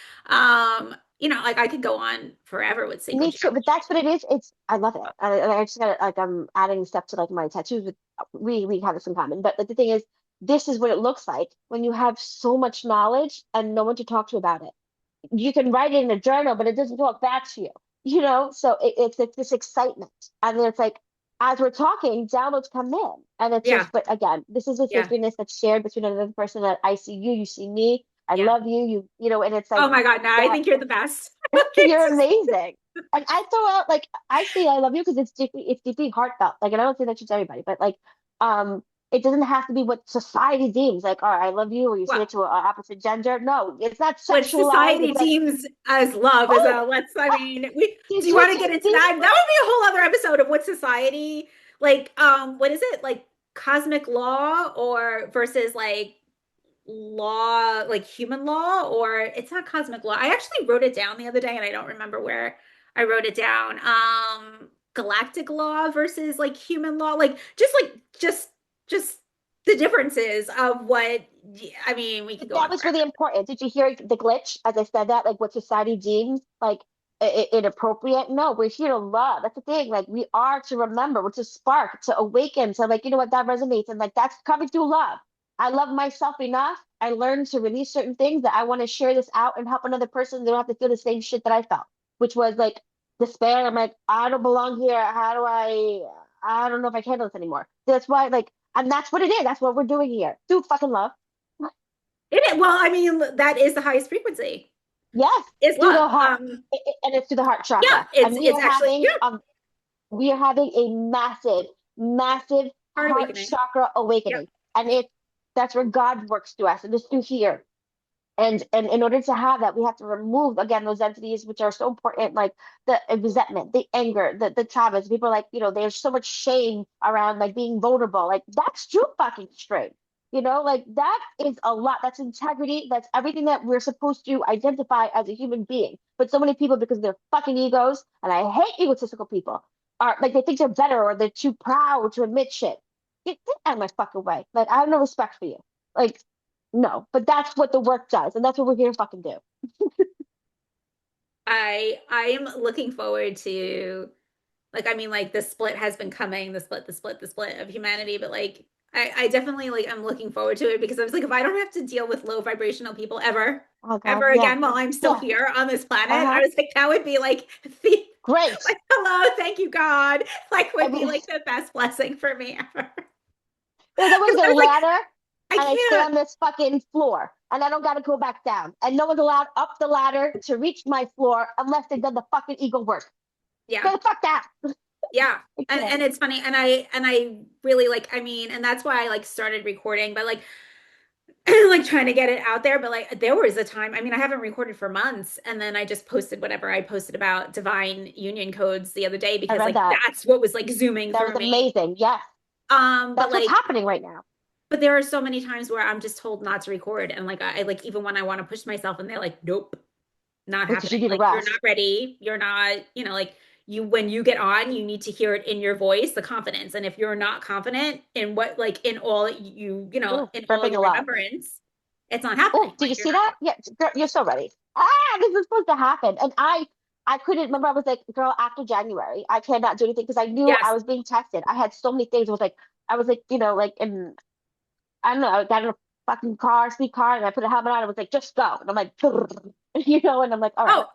Like I could go on forever with sacred Me too, but geometry. that's what it is. I love it. I just got like I'm adding stuff to like my tattoos. With we have this in common, but like the thing is, this is what it looks like when you have so much knowledge and no one to talk to about it. You can write it in a journal, but it doesn't talk back to you. So it's this excitement, and then it's like as we're talking, downloads come in, and it's Yeah. just. But again, this is the Yeah. sacredness that's shared between another person. That I see you, you see me. I Yeah. love you, and it's like Oh my God. No, I that. think you're the best. You're amazing. And I throw out like I say I love you because it's deeply heartfelt. Like, and I don't say that to everybody, but like, it doesn't have to be what society deems like. Oh, I love you, or you say Well, it to an opposite gender. No, it's not what sexualized. society It's like, deems as love is oh, I mean, do did you you want to just get into see? that? That would be a whole other episode of what society, like, what is it? Like cosmic law or versus like law, like human law, or it's not cosmic law. I actually wrote it down the other day and I don't remember where I wrote it down. galactic law versus like human law, like just the differences of what I mean, we could go That on was forever. really important. Did you hear the glitch as I said that? Like what society deems like inappropriate? No, we're here to love. That's the thing. Like we are to remember, we're to spark, to awaken. So like, you know what, that resonates. And like that's coming through love. I love myself enough. I learned to release certain things that I want to share this out and help another person. They don't have to feel the same shit that I felt, which was like despair. I'm like, I don't belong here. How do I don't know if I can handle this anymore. That's why, like, and that's what it is. That's what we're doing here. Through fucking love. Well, I mean, that is the highest frequency Yes, is through love. the heart, and it's through the heart Yeah, chakra. And it's actually, yeah, we are having a massive, massive heart heart awakening. chakra Yep. awakening, and that's where God works through us, and it's through here. And in order to have that, we have to remove again those entities which are so important, like the resentment, the anger, the traumas. People are like, there's so much shame around like being vulnerable. Like that's true fucking straight. Like that is a lot. That's integrity. That's everything that we're supposed to identify as a human being. But so many people, because of their fucking egos, and I hate egotistical people, are like they think they're better or they're too proud to admit shit. Get out of my fucking way. Like I have no respect for you. Like no, but that's what the work does, and that's what we're here to fucking do. I am looking forward to like I mean like the split has been coming, the split of humanity, but like I definitely like I'm looking forward to it because I was like if I don't have to deal with low vibrational people Oh God, ever yeah, again while I'm still yeah, here on this planet, I uh-huh. was like that would be like the Great. like hello, thank you God. Like I would be mean, like the best blessing for me ever. there's always Because I a was like ladder, I and I stay can't. on this fucking floor, and I don't gotta go back down, and no one's allowed up the ladder to reach my floor unless they've done the fucking ego work. Yeah. So fuck that. Yeah. I can't. And it's funny and I really like I mean and that's why I like started recording but like like trying to get it out there but like there was a time I mean I haven't recorded for months and then I just posted whatever I posted about divine union codes the other day I because read like that. that's what was like zooming That was through me. amazing. Yes, But that's what's like happening right now. but there are so many times where I'm just told not to record and like I like even when I want to push myself and they're like nope, not Because happening. you need to Like you're not rest. ready. You're not, like you when you get on, you need to hear it in your voice, the confidence. And if you're not confident in what like in all Ooh, in all burping a your lot. remembrance, it's not happening. Oh, did Like you you're see not that? Yeah, girl, you're so ready. This is supposed to happen. And I couldn't remember. I was like, girl, after January, I cannot do anything because I knew I yes. was being tested. I had so many things. I was like, like, and I don't know, I got in a fucking car, speed car, and I put a helmet on. I was like, just go. And I'm like, and I'm like, all right, Oh,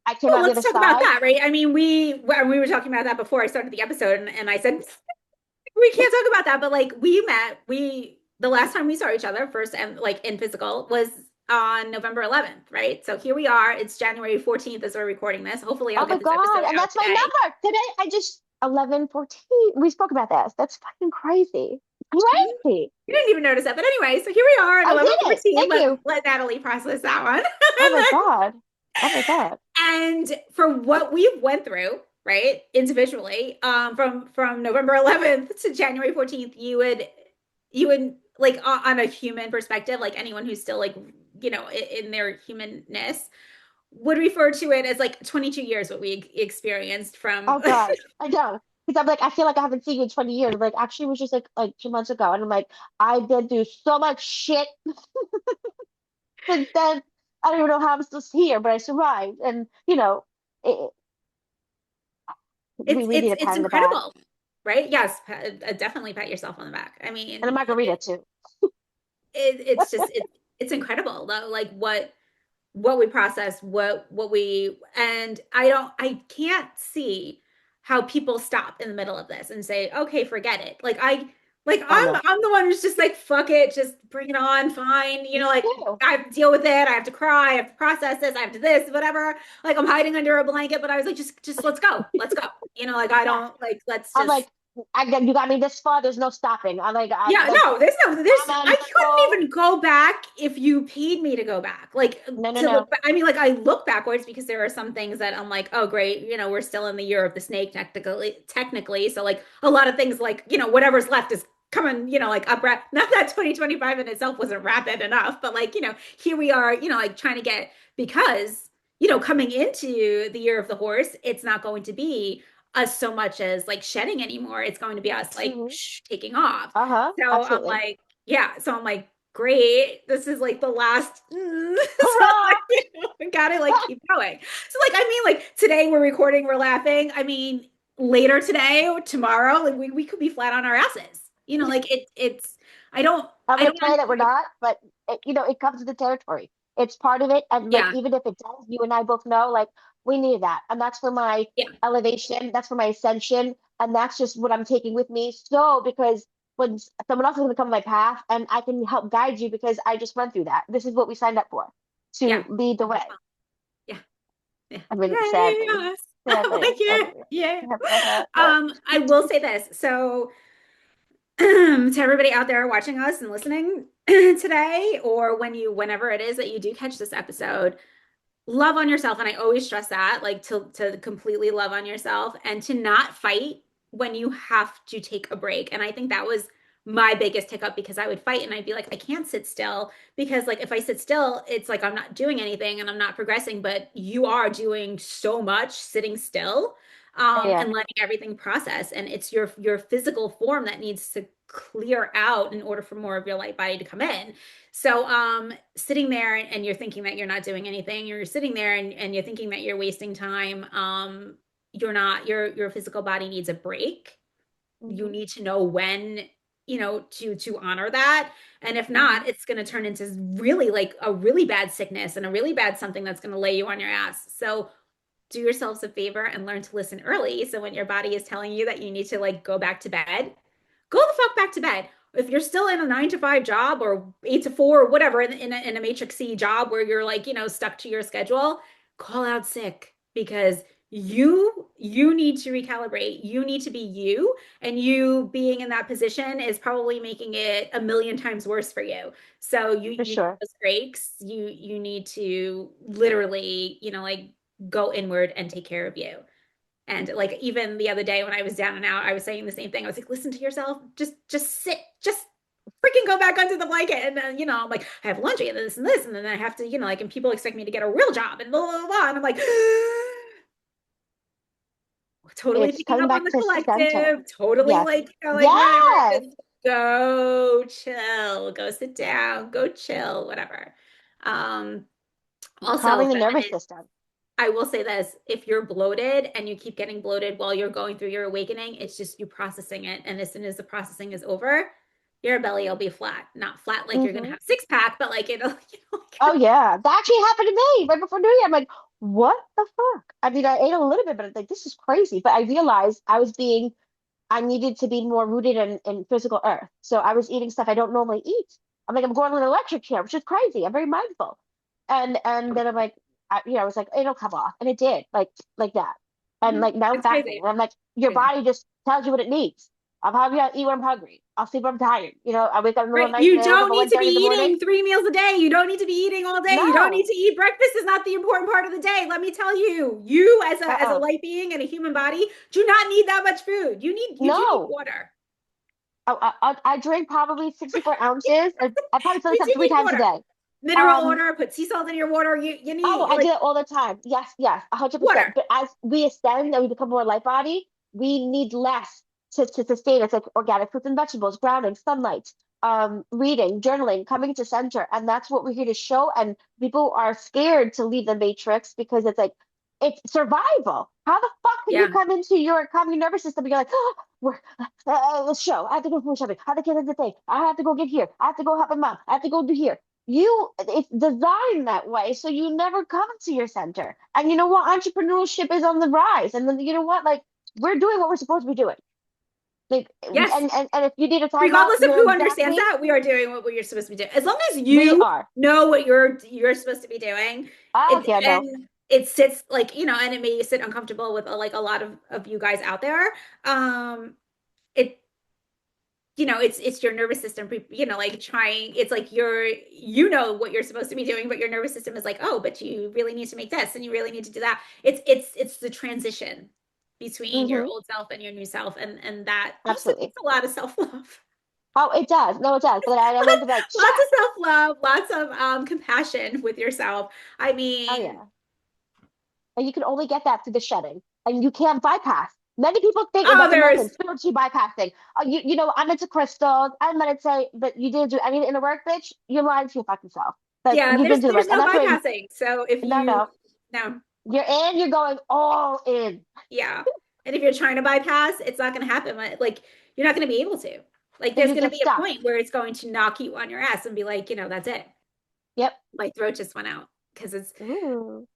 I came well, out the let's other talk about side. that, right? I mean, we were talking about that before I started the episode, and I said we can't talk about that, but like we the last time we saw each other first and like in physical was on November 11th, right? So here we are. It's January 14th as we're recording this. Hopefully I'll Oh my get this God. episode And out that's my today. number. Today I just 11:14. We spoke about this. That's fucking crazy. Mhm. Crazy. You didn't even notice that. But anyway, so here we are at I did it. 11:14. Thank you. Let Natalie process that one. Oh my God. Oh my God. And for what we went through, right, individually, from November 11th to January 14th, you would like on a human perspective, like anyone who's still like, in their humanness would refer to it as like 22 years what we experienced from Oh God, I know. Because I'm like, I feel like I haven't seen you in 20 years. I'm like, actually, it was just like 2 months ago. And I'm like, I've been through so much shit since then. I don't even know how I'm still here, but I survived. And it, we it's we it's need a it's pat in the back incredible, right? Yes, definitely pat yourself on the back. I and a mean, margarita too. it's just it's incredible though, like what we process, what we and I can't see how people stop in the middle of this and say, okay, forget it. Like Oh I'm no, I'm the one who's just like, fuck it, just bring it on, fine. me Like too. I have to deal with it, I have to cry, I have to process this, I have to this, whatever. Like I'm hiding under a blanket, but I was like, just let's go. Let's go. Like I Yeah, don't like let's I'm just like, you got me this far. There's no stopping. yeah, Like no, I'm I on couldn't Nicole. even go back if you paid me to go back. Like No, no, to look no. back. I mean, like I look backwards because there are some things that I'm like, oh great, we're still in the year of the snake technically. So like a lot of things like, whatever's left is coming, like up not that 2025 in itself wasn't rapid enough, but like, here we are, like trying to get because, coming into the year of the horse, it's not going to be us so much as like shedding anymore. It's going to be us like Hmm. taking off. Uh-huh. So I'm Absolutely. like, yeah. So I'm like, great. This is like the last. So like, Hurrah! we gotta like keep going. So like, I mean, like today we're recording, we're laughing. I mean, later today or tomorrow, like we could be flat on our asses. Like it's. And I we don't pray want that we're to. not, but it comes with the territory. It's part of it. And like Yeah, even if it does, you and I both know like we need that. And that's for my yeah, elevation, that's for my ascension, and that's just what I'm taking with me. So because when someone else is gonna come my path and I can help guide you because I just went through that. This is what we signed up for, yeah, to lead the way. yeah, yeah. I mean, Yay, sadly. us. I'm Sadly, like, yeah, sadly. yeah. But I will say this. So to everybody out there watching us and listening today, or whenever it is that you do catch this episode, love on yourself. And I always stress that, like to completely love on yourself and to not fight when you have to take a break. And I think that was my biggest hiccup because I would fight and I'd be like, I can't sit still because like if I sit still, it's like I'm not doing anything and I'm not progressing, but you are doing so much sitting still yeah, and letting everything process. And it's your physical form that needs to clear out in order for more of your light body to come in. So sitting there and you're thinking that you're not doing anything, you're sitting there and you're thinking that you're wasting time. You're not, your physical body needs a break. You hmm need to know when, to honor that. And if hmm not, it's going to turn into really like a really bad sickness and a really bad something that's going to lay you on your ass. So do yourselves a favor and learn to listen early. So when your body is telling you that you need to like go back to bed, go the fuck back to bed. If you're still in a 9 to 5 job or 8 to 4 or whatever in a matrix C job where you're like, stuck to your schedule, call out sick because you need to recalibrate. You need to be you, and you being in that position is probably making it a million times worse for you. So for you need sure. those breaks. You need to literally, like go inward and take care of you. And like even the other day when I was down and out, I was saying the same thing. I was like, listen to yourself. Just sit. Just freaking go back under the blanket. And then, I'm like, I have laundry and this, and then I have to, like, and people expect me to get a real job and blah, blah, blah. And I'm like, totally It's picking coming up on back the to center. collective, totally Yes. like, like whatever. Yes. Just go chill, go sit down, go chill, whatever. Um, also, Calming the nervous system. I will say this, if you're bloated and you keep getting bloated while you're going through your awakening, it's just you processing it. And as soon as the processing is over, your belly will be flat. Not flat like you're gonna Hmm. have six pack, but like it'll, Oh yeah, that actually happened to me right before New Year. I'm like, what the fuck? I mean, I ate a little bit, but I'm like, this is crazy. But I realized I needed to be more rooted in physical earth. So I was eating stuff I don't normally eat. I'm like, I'm going on an electric chair, which is crazy. I'm very mindful. And then I'm like, I was like, it'll come off. And it did, like that. And Mhm. like now it's It's happening. crazy. And I'm like, your Crazy. body just tells you what it needs. I'm hungry, I eat when I'm hungry. I'll sleep when I'm tired. I wake up in the middle of Right. the night and You I wake up don't at need to be 1:30 in the morning. eating 3 meals a day. You don't need to be eating all day. You don't need No. to eat breakfast is not the important part of the day. Let me tell you, you as a Uh-uh. light being and a human body do not need that much food. You do need No. water. I drink probably 64 ounces. I probably fill this You up do three need times a water. day. Mineral Um, water, put sea salt in your water. You Oh, need I do like it all the time. Yes, yes, 100%. water. But as we ascend and we become more light body, we need less to sustain. It's like organic fruits and vegetables, grounding, sunlight, reading, journaling, coming to center. And that's what we're here to show. And people are scared to leave the matrix because it's survival. How the fuck can you Yeah. come into your calm your nervous system and you're like, oh, let's show. I have to go food shopping. I have to get the thing. I have to go get here. I have to go help my mom. I have to go do here. It's designed that way, so you never come to your center. And you know what? Entrepreneurship is on the rise. And then you know what? Like we're doing what we're supposed to be doing. Like Yes. and if you need a timeout, Regardless of you're who understands exactly that, we are doing what we're supposed to be doing. As long as we you are. know what you're supposed to be doing, Oh it yeah, no. and it sits like, and it may sit uncomfortable with like a lot of you guys out there. It it's your nervous system, like trying, it's like you know what you're supposed to be doing, but your nervous system is like, oh, but you really need to make this and you really need to do that. It's the transition between your Mm-hmm. old self and your new self, and that also Absolutely. takes a lot of self-love. Oh, it does. No, it does. But I went to be like, Lots shut. of self-love, lots of compassion with yourself. I Oh mean, yeah. And you can only get that through the shedding. And you can't bypass. Many people think Oh, that's another thing, there's spiritually bypassing. I'm into crystals. I meditate, but you didn't do anything in the work, bitch. You're lying to your fucking self. Like yeah, you didn't do the there's work, and no that's when bypassing. So if no, you no, no, you're in. You're going all in. yeah. And if you're trying to bypass, it's not going to happen. Like you're not going to be able to. Like So there's you going to get be a stuck. point where it's going to knock you on your ass and be like, that's it. Yep. My throat just went out because Ooh,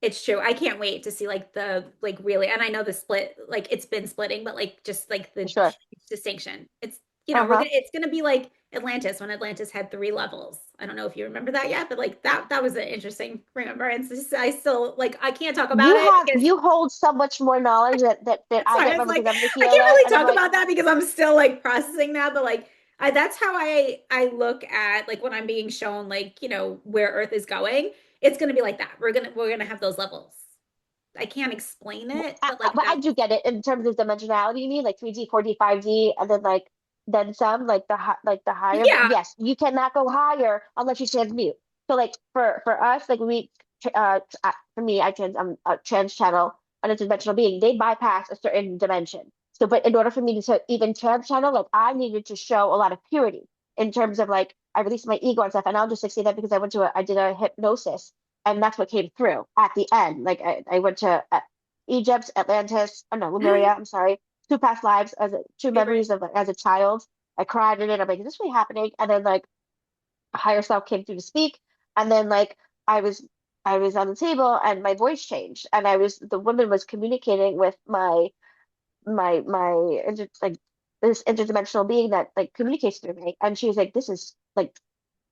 it's true. I can't wait to see like the like really, and I know the split, like it's been splitting, but like just like for the sure. distinction. It's Uh-huh. it's gonna be like Atlantis when Atlantis had three levels. I don't know if you remember that yet, but like that was an interesting remembrance. I still like I can't talk about it because You hold so much more knowledge that that's I why don't I was remember like because I'm the I can't healer, really and I'm talk like, about that because I'm still like processing that, but like that's how I look at like when I'm being shown like where Earth is going. It's gonna be like that. We're gonna have those levels. I can't explain it, but like but I that's do get it in terms of dimensionality. You mean like 3D, 4D, 5D, and then like then some, like like the higher. yeah. Yes, you cannot go higher unless you transmute. So like for us, like for me, I'm a trans channel, an interdimensional being. They bypass a certain dimension. So, but in order for me to even trans channel, like I needed to show a lot of purity in terms of like I released my ego and stuff, and I'll just like say that because I did a hypnosis, and that's what came through at the end. Like I went to Egypt, Atlantis, oh no, Lemuria, I'm sorry, two past lives two Favorite. memories of like, as a child. I cried in it. I'm like, is this really happening? And then like a higher self came through to speak. And then like I was I was on the table and my voice changed. And the woman was communicating with like this interdimensional being that like communicates through me. And she was like, this is like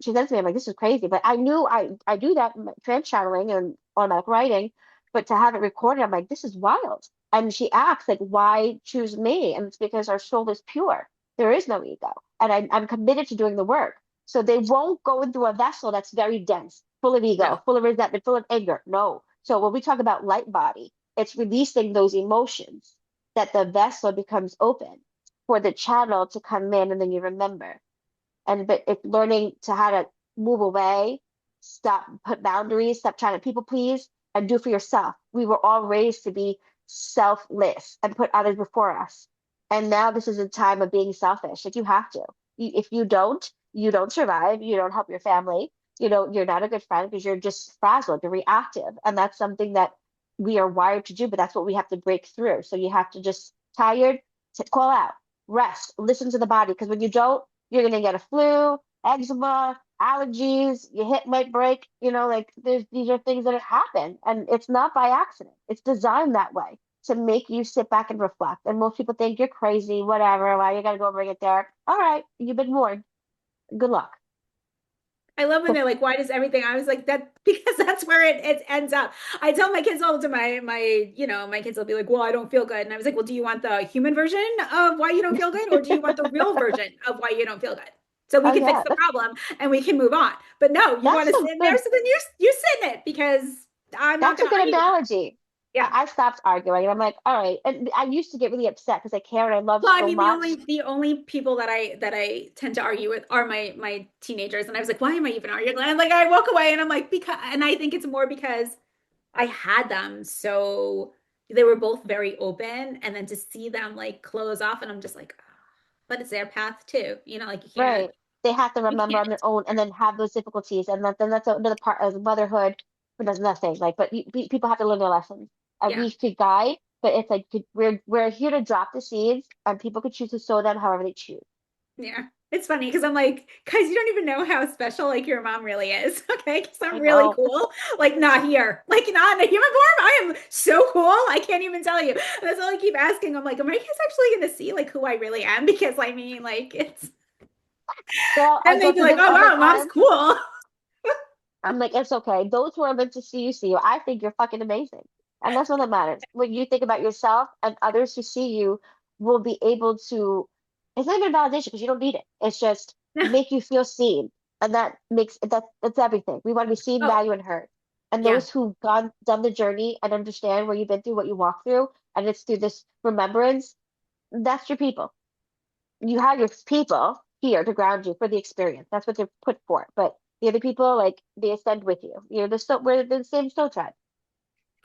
she said to me, I'm like, this is crazy. But I knew I do that trans channeling and automatic writing, but to have it recorded, I'm like, this is wild. And she asks, like, why choose me? And it's because our soul is pure. There is no ego. And I'm committed to doing the work. So they won't go into a vessel that's very dense, full of No. ego, full of resentment, full of anger. No. So when we talk about light body, it's releasing those emotions that the vessel becomes open for the channel to come in and then you remember. And but it's learning to how to move away, stop, put boundaries, stop trying to people please, and do for yourself. We were all raised to be selfless and put others before us. And now this is a time of being selfish. Like you have to. If you don't survive. You don't help your family. You're not a good friend because you're just frazzled. You're reactive, and that's something that we are wired to do. But that's what we have to break through. So you have to just tired to call out, rest, listen to the body. Because when you don't, you're gonna get a flu, eczema, allergies, your hip might break, like these are things that happen and it's not by accident. It's designed that way to make you sit back and reflect. And most people think you're crazy, whatever, why you gotta go bring it there. All right, you've been warned. Good luck. I love when they're like, why does everything? I was like, that because that's where it ends up. I tell my kids all the time, my kids will be like, well, I don't feel good. And I was like, well, do you want the human version of why you don't feel good, or do you want the real version of why you don't feel good? So we Oh can fix yeah, the problem and we can move on. But no, you want that's to a sit in there, good so then you sit in it because I'm not that's a gonna good argue with analogy. you. Yeah. I stopped arguing and I'm like, all right. And I used to get really upset because I care and I love Well, I so mean, much. the only people that I tend to argue with are my teenagers, and I was like, why am I even arguing? And like, I walk away, and I'm like, because, and I think it's more because I had them, so they were both very open, and then to see them like close off, and I'm just like, oh, but it's their path too, like Right. They have to you remember can't on their own and then have those difficulties. And then that's another part of motherhood who does nothing. Like, but people have to learn their lessons. And yeah. we could guide, but it's like we're here to drop the seeds and people could choose to sow them however they choose. Yeah. It's funny because I'm like, guys, you don't even know how special like your mom really is. Okay. Because I'm I really know. cool. Like, not here. Like, not in a human form. I am so cool. I can't even tell you. And that's all I keep asking. I'm like, am I guys actually going to see like who I really am? Because I mean, like, it's, Girl, I then go they'd be through like, this oh, all the wow, mom's time. cool. I'm like, it's okay. Those who are meant to see you. I think you're fucking amazing. And that's what that matters. When you think about yourself and others who see you will be able to, it's not even validation because you don't need it. It's just make you feel seen. And that's everything. We want to be seen, Oh, valued, and heard. And yeah. those who've done the journey and understand where you've been through, what you walk through, and it's through this remembrance, that's your people. You have your people here to ground you for the experience. That's what they're put for. But the other people, like they ascend with you. We're the same soul tribe.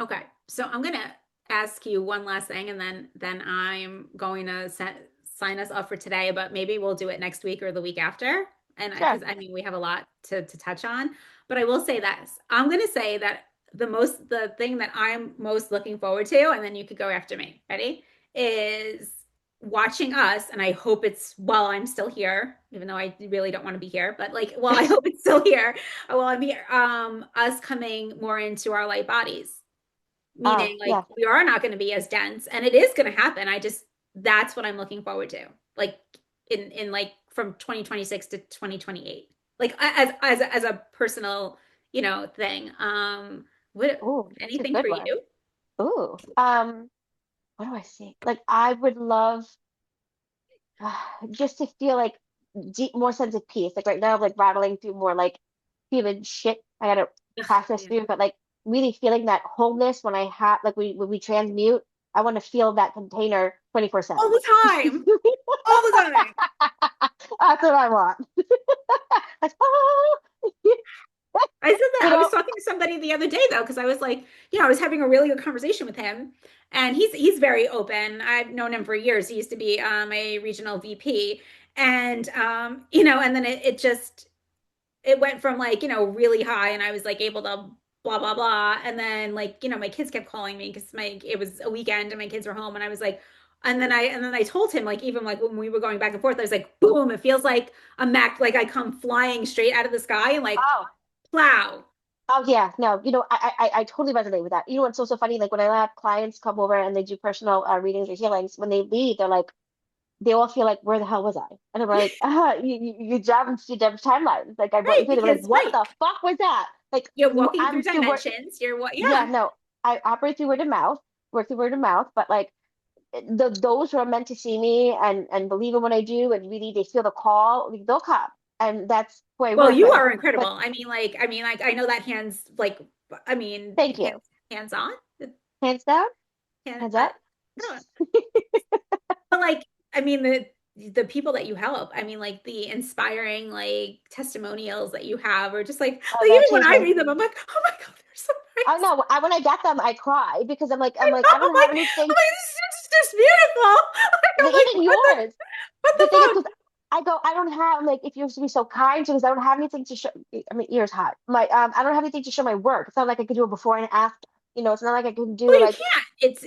Okay. So I'm gonna ask you one last thing, and then I'm going to sign us off for today, but maybe we'll do it next week or the week after. And Sure. because I mean we have a lot to touch on, but I will say this. I'm going to say that the thing that I'm most looking forward to, and then you could go after me. Ready? Is watching us, and I hope it's while I'm still here, even though I really don't want to be here, but like, well, I hope it's still here while I'm here. Us coming more into our light bodies, Oh, meaning like yeah. we are not going to be as dense, and it is going to happen. I just that's what I'm looking forward to, like in like from 2026 to 2028, like as a personal thing. What Ooh, that's a anything good for one. you? Ooh. What do I see? Like I would love just to feel like deep, more sense of peace. Like right now, I'm like rattling through more like human shit I gotta Ugh, process yeah. through, but like really feeling that wholeness when I have like when we transmute, I want to feel that container All 24/7. the time, all the time. That's what I want. Like, I said that you I was know, talking to somebody the other day though, because I was like, I was having a really good conversation with him, and he's very open. I've known him for years. He used to be a regional VP, and and then it just it went from like really high, and I was like able to blah blah blah, and then like my kids kept calling me because my it was a weekend and my kids were home, and I was like. And then I told him, like, even like when we were going back and forth, I was like, boom, it feels like a Mac, like I come flying straight out of the sky and like oh, plow. oh yeah, no, I totally resonate with that. You know what's so funny? Like when I have clients come over and they do personal readings or healings, when they leave, they're like, they all feel like, where the hell was I? And I'm like, you jumped into different timelines. Like I brought Right, you through. They were like, because what the fuck was that? Like you're walking through I'm through word. dimensions. You're what? Yeah, Yeah. no, I operate through word of mouth, work through word of mouth. But like those who are meant to see me and believe in what I do and really they feel the call, like, they'll come, and that's who I Well, work you with. are incredible. But I mean, like, I know that hands like, I mean, thank you. hands on. Hands down, Hand, hands up. I don't know. But like, I mean, the people that you help. I mean, like the inspiring like testimonials that you have, or just Oh, like even that when changed I me. read them, I'm like, oh my God, they're so I nice. know. When I get them, I cry because I'm I like, know. I don't have anything. This is just beautiful. I'm like, Even what the yours. what The the thing is, fuck? because I go, I don't have like if you're supposed to be so kind to, because I don't have anything to show. I mean, ears hot. My I don't have anything to show my work. It's not like I could do it before and after. You know, it's not like I can do Well, it you like. can't. It's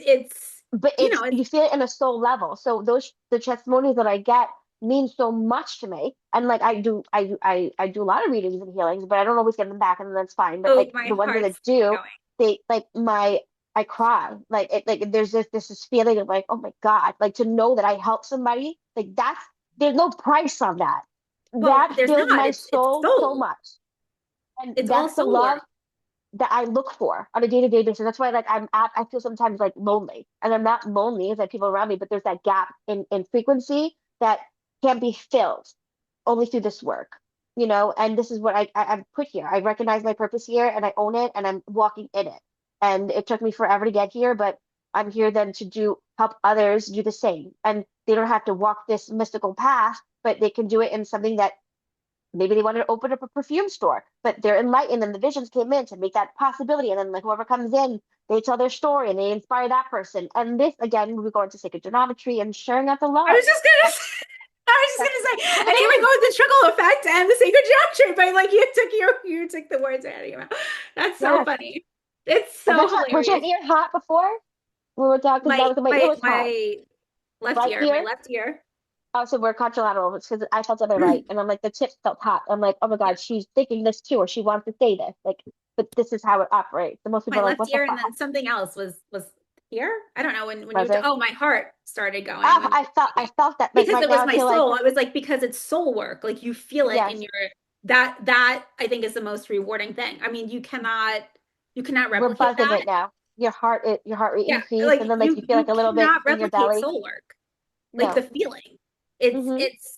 But it's it's you feel it in a soul level. So those the testimonies that I get mean so much to me. And like I do a lot of readings and healings, but I don't always get them back, and that's fine. But oh, like my the ones that I heart's do, going. they like my I cry. Like it like there's this feeling of like, oh my God, like to know that I helped somebody, like that's there's no price on that. Well, That there's fills not. my It's soul so soul. much. And It's all that's the soul love work. that I look for on a day-to-day basis. That's why like I feel sometimes like lonely. And I'm not lonely, it's like people around me, but there's that gap in frequency that can't be filled only through this work, you know? And this is what I've put here. I recognize my purpose here and I own it and I'm walking in it. And it took me forever to get here, but I'm here then to do help others do the same. And they don't have to walk this mystical path, but they can do it in something that maybe they wanted to open up a perfume store, but they're enlightened and the visions came in to make that possibility. And then like whoever comes in, they tell their story and they inspire that person. And this again, we go into sacred geometry and sharing out the I was love. just gonna say, I was just That's gonna say, what and here it we go is. with the trickle effect and the sacred geometry, but like you took the words out of your mouth. That's so Yes. funny. It's And so that's what was your hilarious. ear hot before? We were talking because that My was my ear my was hot. my left Right ear, my ear. left ear. Oh, so we're contralateral because I felt on my right, and I'm like the tip felt hot. I'm like, oh my Yeah, God, she's thinking this too, or she wants to say this. Like, but this is how it operates. And most people my are like, left what the ear, and fuck? then something else was here. I don't know when you Was it? oh, my heart started going Oh, when you were I speaking felt that. Like because right it now, was I my feel like soul. I was like, because it's soul work. Like you feel it in yes, your that I think is the most rewarding thing. I mean, you cannot we're replicate buzzing that. right now. Your heart rate Yeah, increased, and like then like you you feel like you a little bit cannot in your replicate belly. soul work. Like the No. feeling. It's Hmm. it's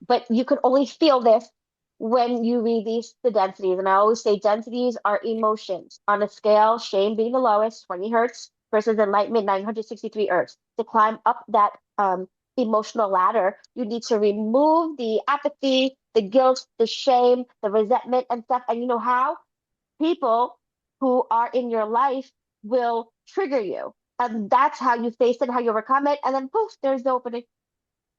But you can only feel this when you release the densities. And I always say densities are emotions on a scale, shame being the lowest, 20 hertz, versus enlightenment, 963 hertz. To climb up that emotional ladder, you need to remove the apathy, the guilt, the shame, the resentment, and stuff. And you know how? People who are in your life will trigger you. And that's how you face it, how you overcome it. And then poof, there's the opening.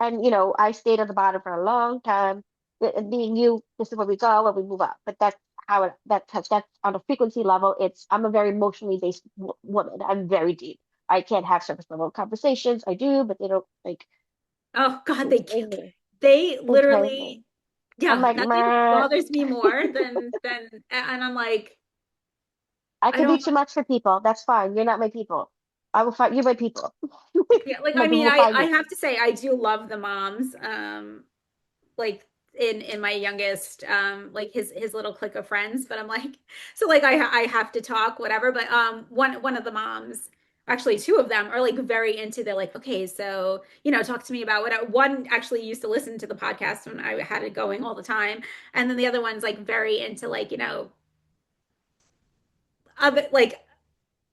And I stayed at the bottom for a long time. Being you, this is where we go, where we move up. But that's how that's on a frequency level. I'm a very emotionally based woman. I'm very deep. I can't have surface level conversations. I do, but they don't like Oh God, they drain me. they They drain literally, me. I'm yeah, like, nothing meh. bothers me more than, and I'm like, I I can be don't, too much for people. That's fine. You're not my people. I will find you're my people. yeah, like My I people mean, will find I me. have to say I do love the moms. Like in my youngest like his little clique of friends, but I'm like, so like I have to talk whatever, but one of the moms, actually two of them are like very into, they're like, okay, so talk to me about what one actually used to listen to the podcast when I had it going all the time, and then the other one's like very into like other like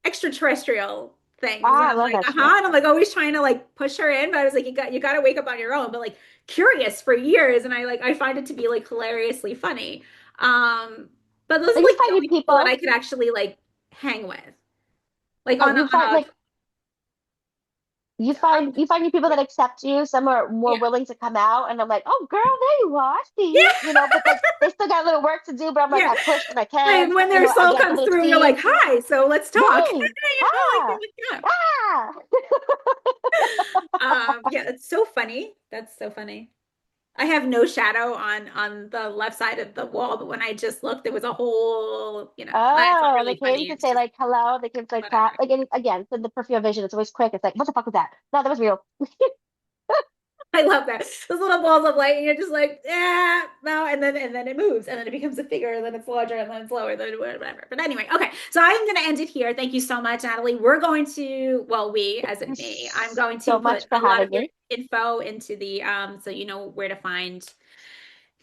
extraterrestrial things. And Ah, I I'm love like, that shit. uh-huh. And I'm like always trying to like push her in, but I was like, you got to wake up on your own. But like curious for years. And I find it to be like hilariously funny. Um, but those Like are you like the find your only people that people. I could actually like hang with. Like Oh, on you find a like I'm you find your people that accept you. Some are more yeah. willing to come out, and I'm like, oh girl, there you are. I see you. Yeah. But like they still got a little work to do. But I'm like, Yeah. I push when I can. Like when their I soul get a comes little through, you're like, tea. hi, so let's talk. Yay! Like, Ah! yeah. Ah! Yeah, that's so funny. That's so funny. I have no shadow on the left side of the wall, but when I just looked, there was a whole, it's not Oh, they really came funny. to It's say just like hello. They came to like whatever. chat. Like and again, so the peripheral vision is always quick. It's like, what the fuck was that? No, that was real. I love that. Those little balls of light, and you're just like, yeah, no, and then it moves, and then it becomes a figure, and then it's larger, and then it's lower, then whatever. But anyway, okay. So I'm gonna end it here. Thank you so much, Natalie. We're going to, well, we, as in me, I'm Thanks going to so put much for a lot of having your me. info into the so you know where to find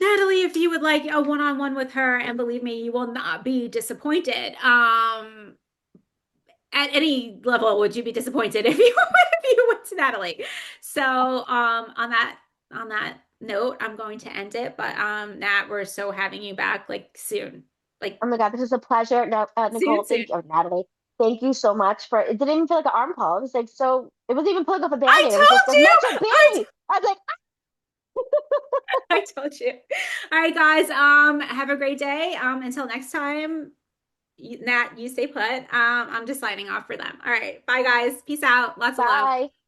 Natalie if you would like a one-on-one with her, and believe me, you will not be disappointed. At any level would you be disappointed if you if you went to Natalie. So on that note, I'm going to end it. But Nat, we're so having you back like soon. Like Oh my God, this is a pleasure. No, soon, Nicole, soon. thank you. Or Natalie, thank you so much for it. Didn't even feel like an arm call. It was like so. It wasn't even pulling off a I band-aid. It was just told as meant to you. be. I was like, I told you. All right, guys. Have a great day. Until next time, Nat, you stay put. I'm just signing off for them. All right. Bye guys. Peace out. Lots of love. bye.